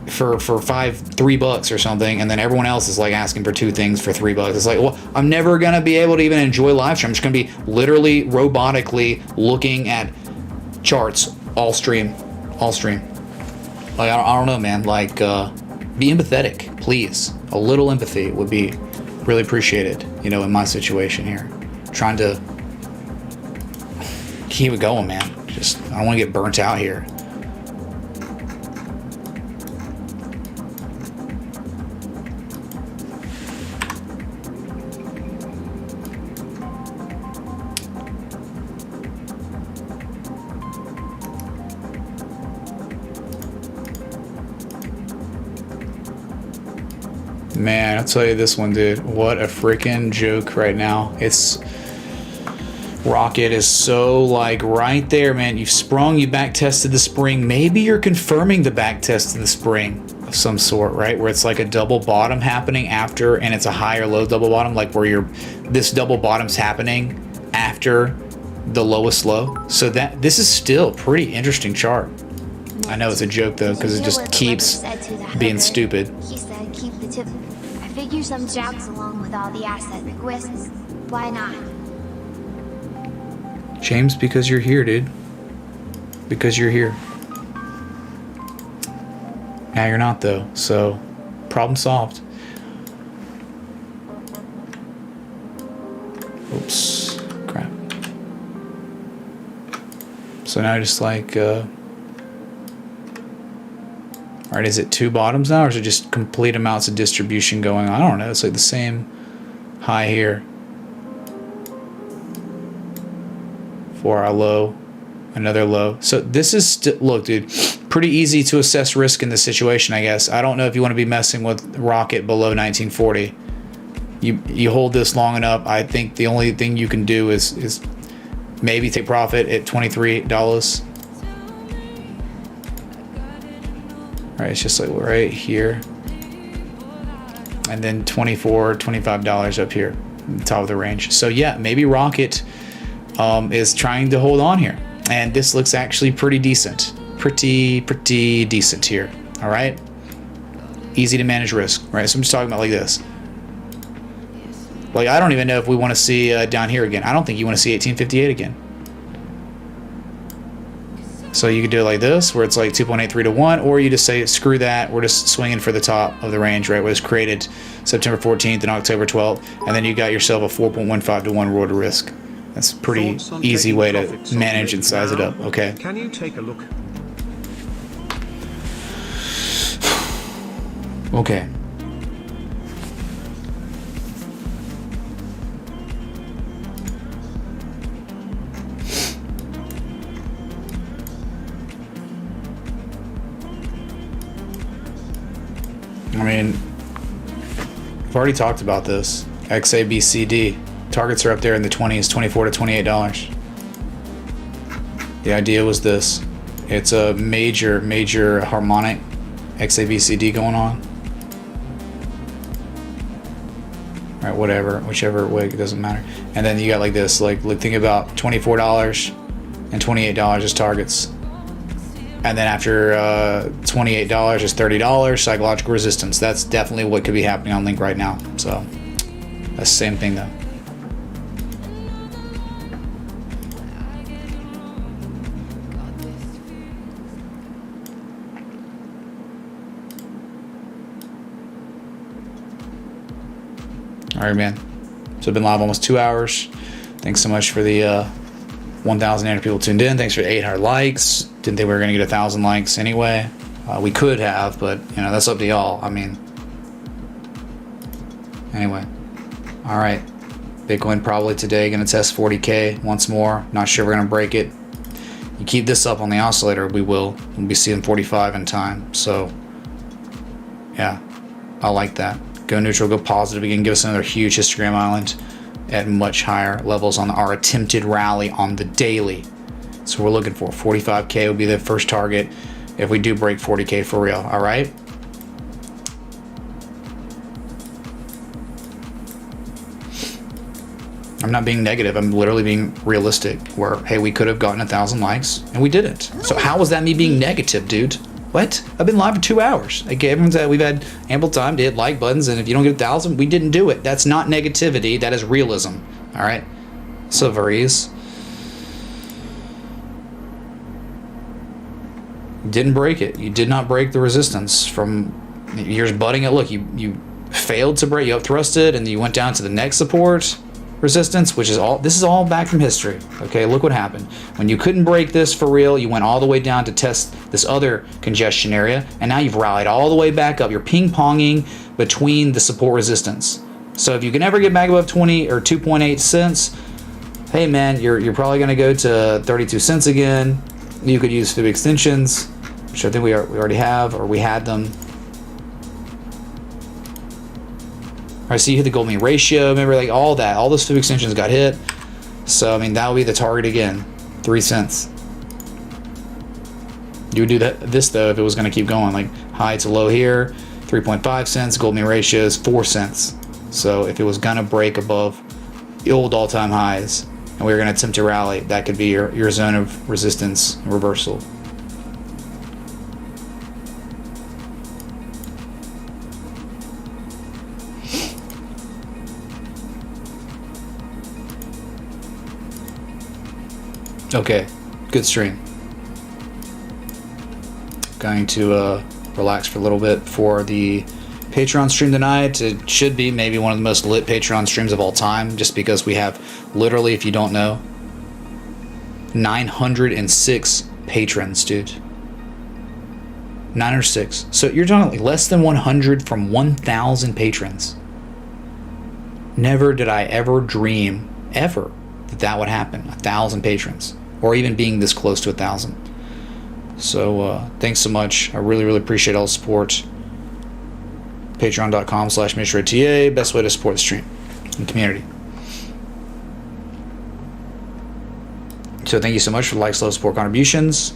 for $3 or something, and then everyone else is like asking for 2 things for $3? It's like, well, I'm never gonna be able to even enjoy live stream. I'm just gonna be literally robotically looking at charts all stream. Like, I don't know, man. Like, be empathetic, please. A little empathy would be really appreciated, in my situation here. Trying to keep it going, man. I don't want to get burnt out here. Man, I'll tell you this one, dude. What a freaking joke right now. Rocket is so like right there, man. You've sprung, you back tested the spring. Maybe you're confirming the back test of the spring of some sort, right? Where it's like a double bottom happening after, and it's a high or low double bottom, like where this double bottom's happening after the lowest low. So this is still a pretty interesting chart. I know it's a joke though, because it just keeps being stupid. He said keep the tip. I figure some jobs along with all the asset requests. Why not? James, because you're here, dude. Because you're here. Now you're not though, so problem solved. Oops, crap. So now just like, alright, is it 2 bottoms now, or is it just complete amounts of distribution going on? I don't know, it's like the same high here. For our low, another low. So this is look, dude, pretty easy to assess risk in this situation, I guess. I don't know if you want to be messing with Rocket below 1940. You hold this long enough. I think the only thing you can do is maybe take profit at $23. All right, it's just like right here, and then $24, $25 up here, top of the range. So yeah, maybe Rocket is trying to hold on here, and this looks actually pretty decent, pretty decent here. All right, easy to manage risk, right? So I'm just talking about like this. Like, I don't even know if we want to see down here again. I don't think you want to see 1858 again. So you could do it like this, where it's like 2.83 to 1, or you just say screw that, we're just swinging for the top of the range, right? It was created September 14th and October 12th, and then you got yourself a 4.15 to 1 reward to risk. That's a pretty easy way to manage and size it up, okay? Can you take a look? Okay. I mean, I've already talked about this. XABCD. Targets are up there in the 20s, $24 to $28. The idea was this. It's a major harmonic XABCD going on. Alright, whatever. Whichever way, it doesn't matter. And then you got like this. Like, think about $24 and $28 as targets. And then after $28 is $30, psychological resistance. That's definitely what could be happening on Link right now. So, that's the same thing though. Alright, man. So I've been live almost 2 hours. Thanks so much for the 1,800 people tuned in. Thanks for 800 likes. Didn't think we were going to get 1,000 likes anyway. We could have, but, you know, that's up to y'all. I mean, anyway. Alright. Bitcoin probably today going to test 40K once more. Not sure we're going to break it. You keep this up on the oscillator, we will. We'll be seeing 45 in time. So, yeah. I like that. Go neutral, go positive again, give us another huge histogram island at much higher levels on our attempted rally on the daily. So we're looking for 45K will be the first target if we do break 40K for real. All right. I'm not being negative. I'm literally being realistic. Where, hey, we could have gotten 1,000 likes and we didn't. So how was that me being negative, dude? What? I've been live for 2 hours. Okay, we've had ample time to hit like buttons, and if you don't get 1,000, we didn't do it. That's not negativity. That is realism. All right. So Varese didn't break it. You did not break the resistance from. You're just butting it. Look, you failed to break. You up thrusted, and you went down to the next support resistance, which is all. This is all back from history. Okay, look what happened when you couldn't break this for real. You went all the way down to test this other congestion area, and now you've rallied all the way back up. You're ping-ponging between the support resistance. So if you can ever get back above 20 or 2.8 cents, hey man, you're probably going to go to 32 cents again. You could use fib extensions, which I think we already have, or we had them. All right, so you hit the gold mean ratio. Remember, like all those fib extensions got hit. So I mean, that would be the target again, 3 cents. You would do this though if it was going to keep going, like high to low here, 3.5 cents. Gold mean ratio is 4 cents. So if it was going to break above the old all-time highs, and we were going to attempt to rally, that could be your zone of resistance reversal. Okay, good stream. Going to relax for a little bit for the Patreon stream tonight. It should be maybe one of the most lit Patreon streams of all time, just because we have literally, if you don't know, 906 patrons, dude. 906. So you're talking like less than 100 from 1,000 patrons. Never did I ever dream, ever, that would happen. 1,000 patrons. Or even being this close to 1,000. So thanks so much. I really, really appreciate all the support. Patreon.com/MishRedTA. Best way to support the stream and community. So thank you so much for the likes, love, support, contributions.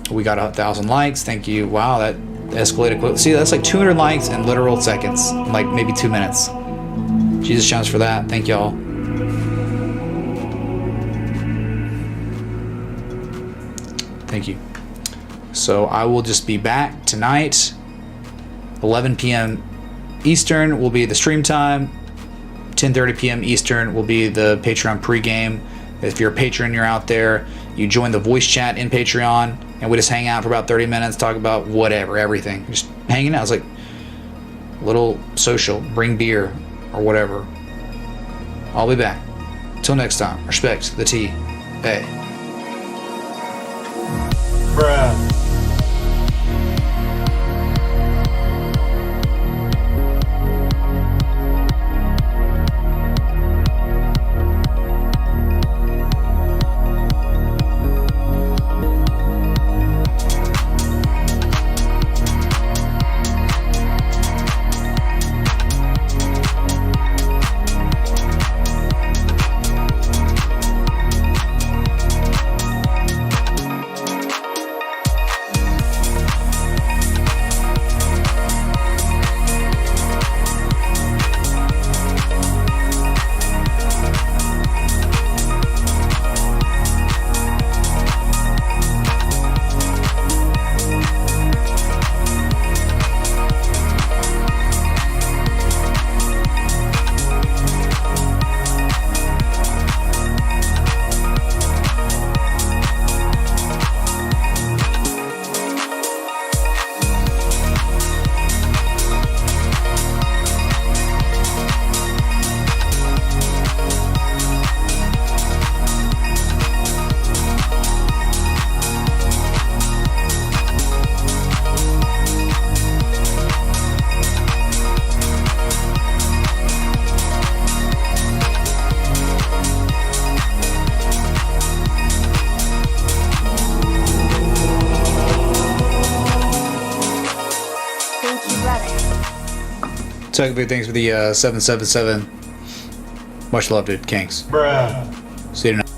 We got 1,000 likes. Thank you. Wow, that escalated quickly. See, that's like 200 likes in literal seconds. Like maybe 2 minutes. Jesus challenge for that. Thank y'all. Thank you. So I will just be back tonight. 11 p.m. Eastern will be the stream time. 10:30 p.m. Eastern will be the Patreon pregame. If you're a patron, you're out there, you join the voice chat in Patreon, and we just hang out for about 30 minutes, talk about whatever, everything. Just hanging out. It's like a little social. Bring beer or whatever. I'll be back. Till next time. Respect the T. Hey. Bruh. Second big thanks for the 777. Much love, dude. Kinks. Bruh. See you tonight.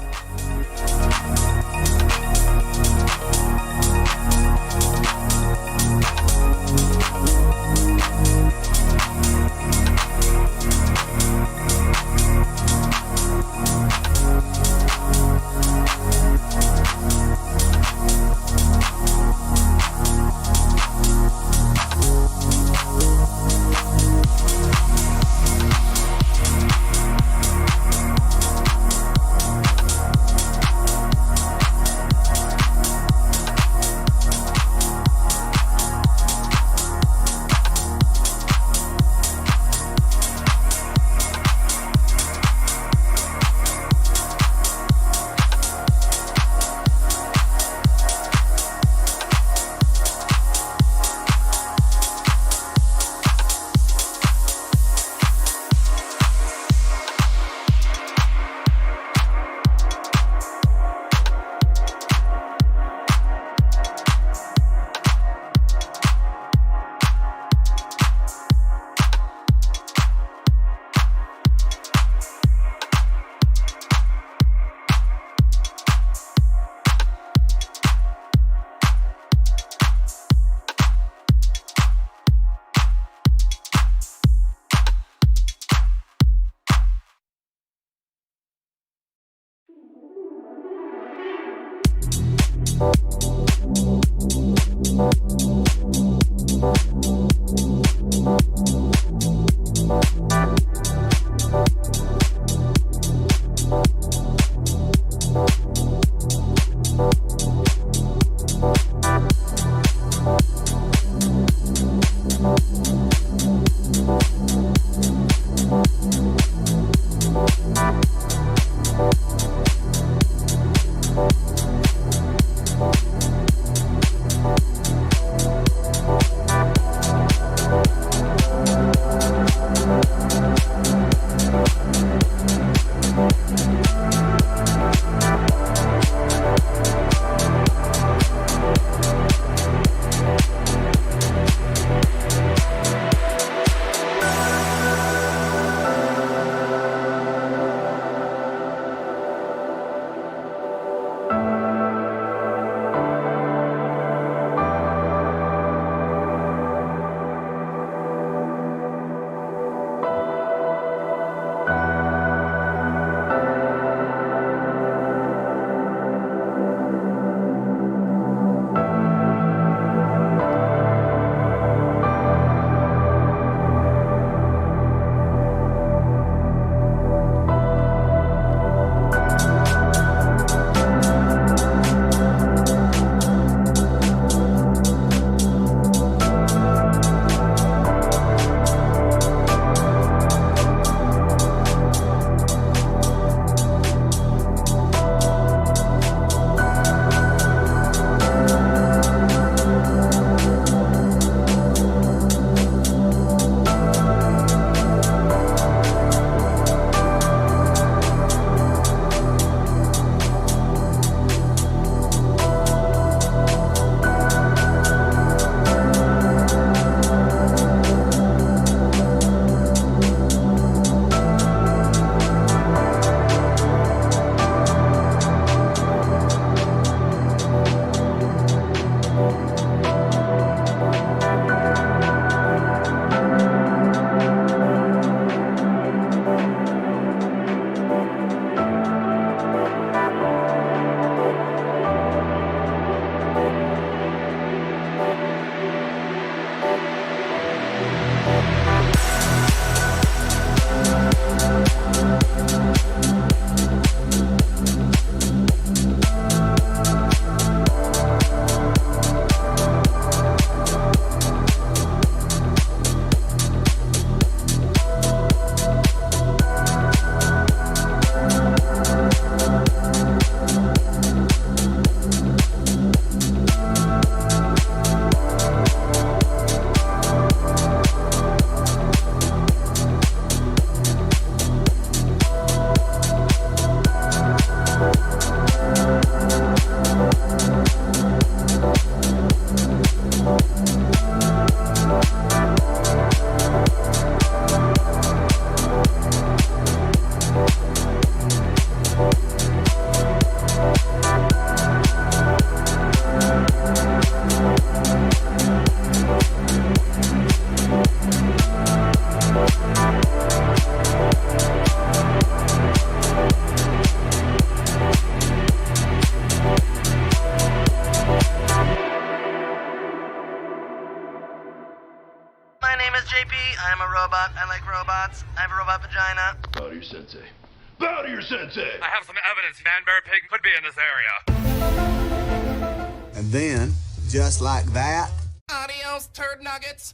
robots. I have a robot vagina. Bow to your sensei. Bow to your sensei! I have some evidence Manbear Pig could be in this area. And then, just like that, Adios, turd nuggets.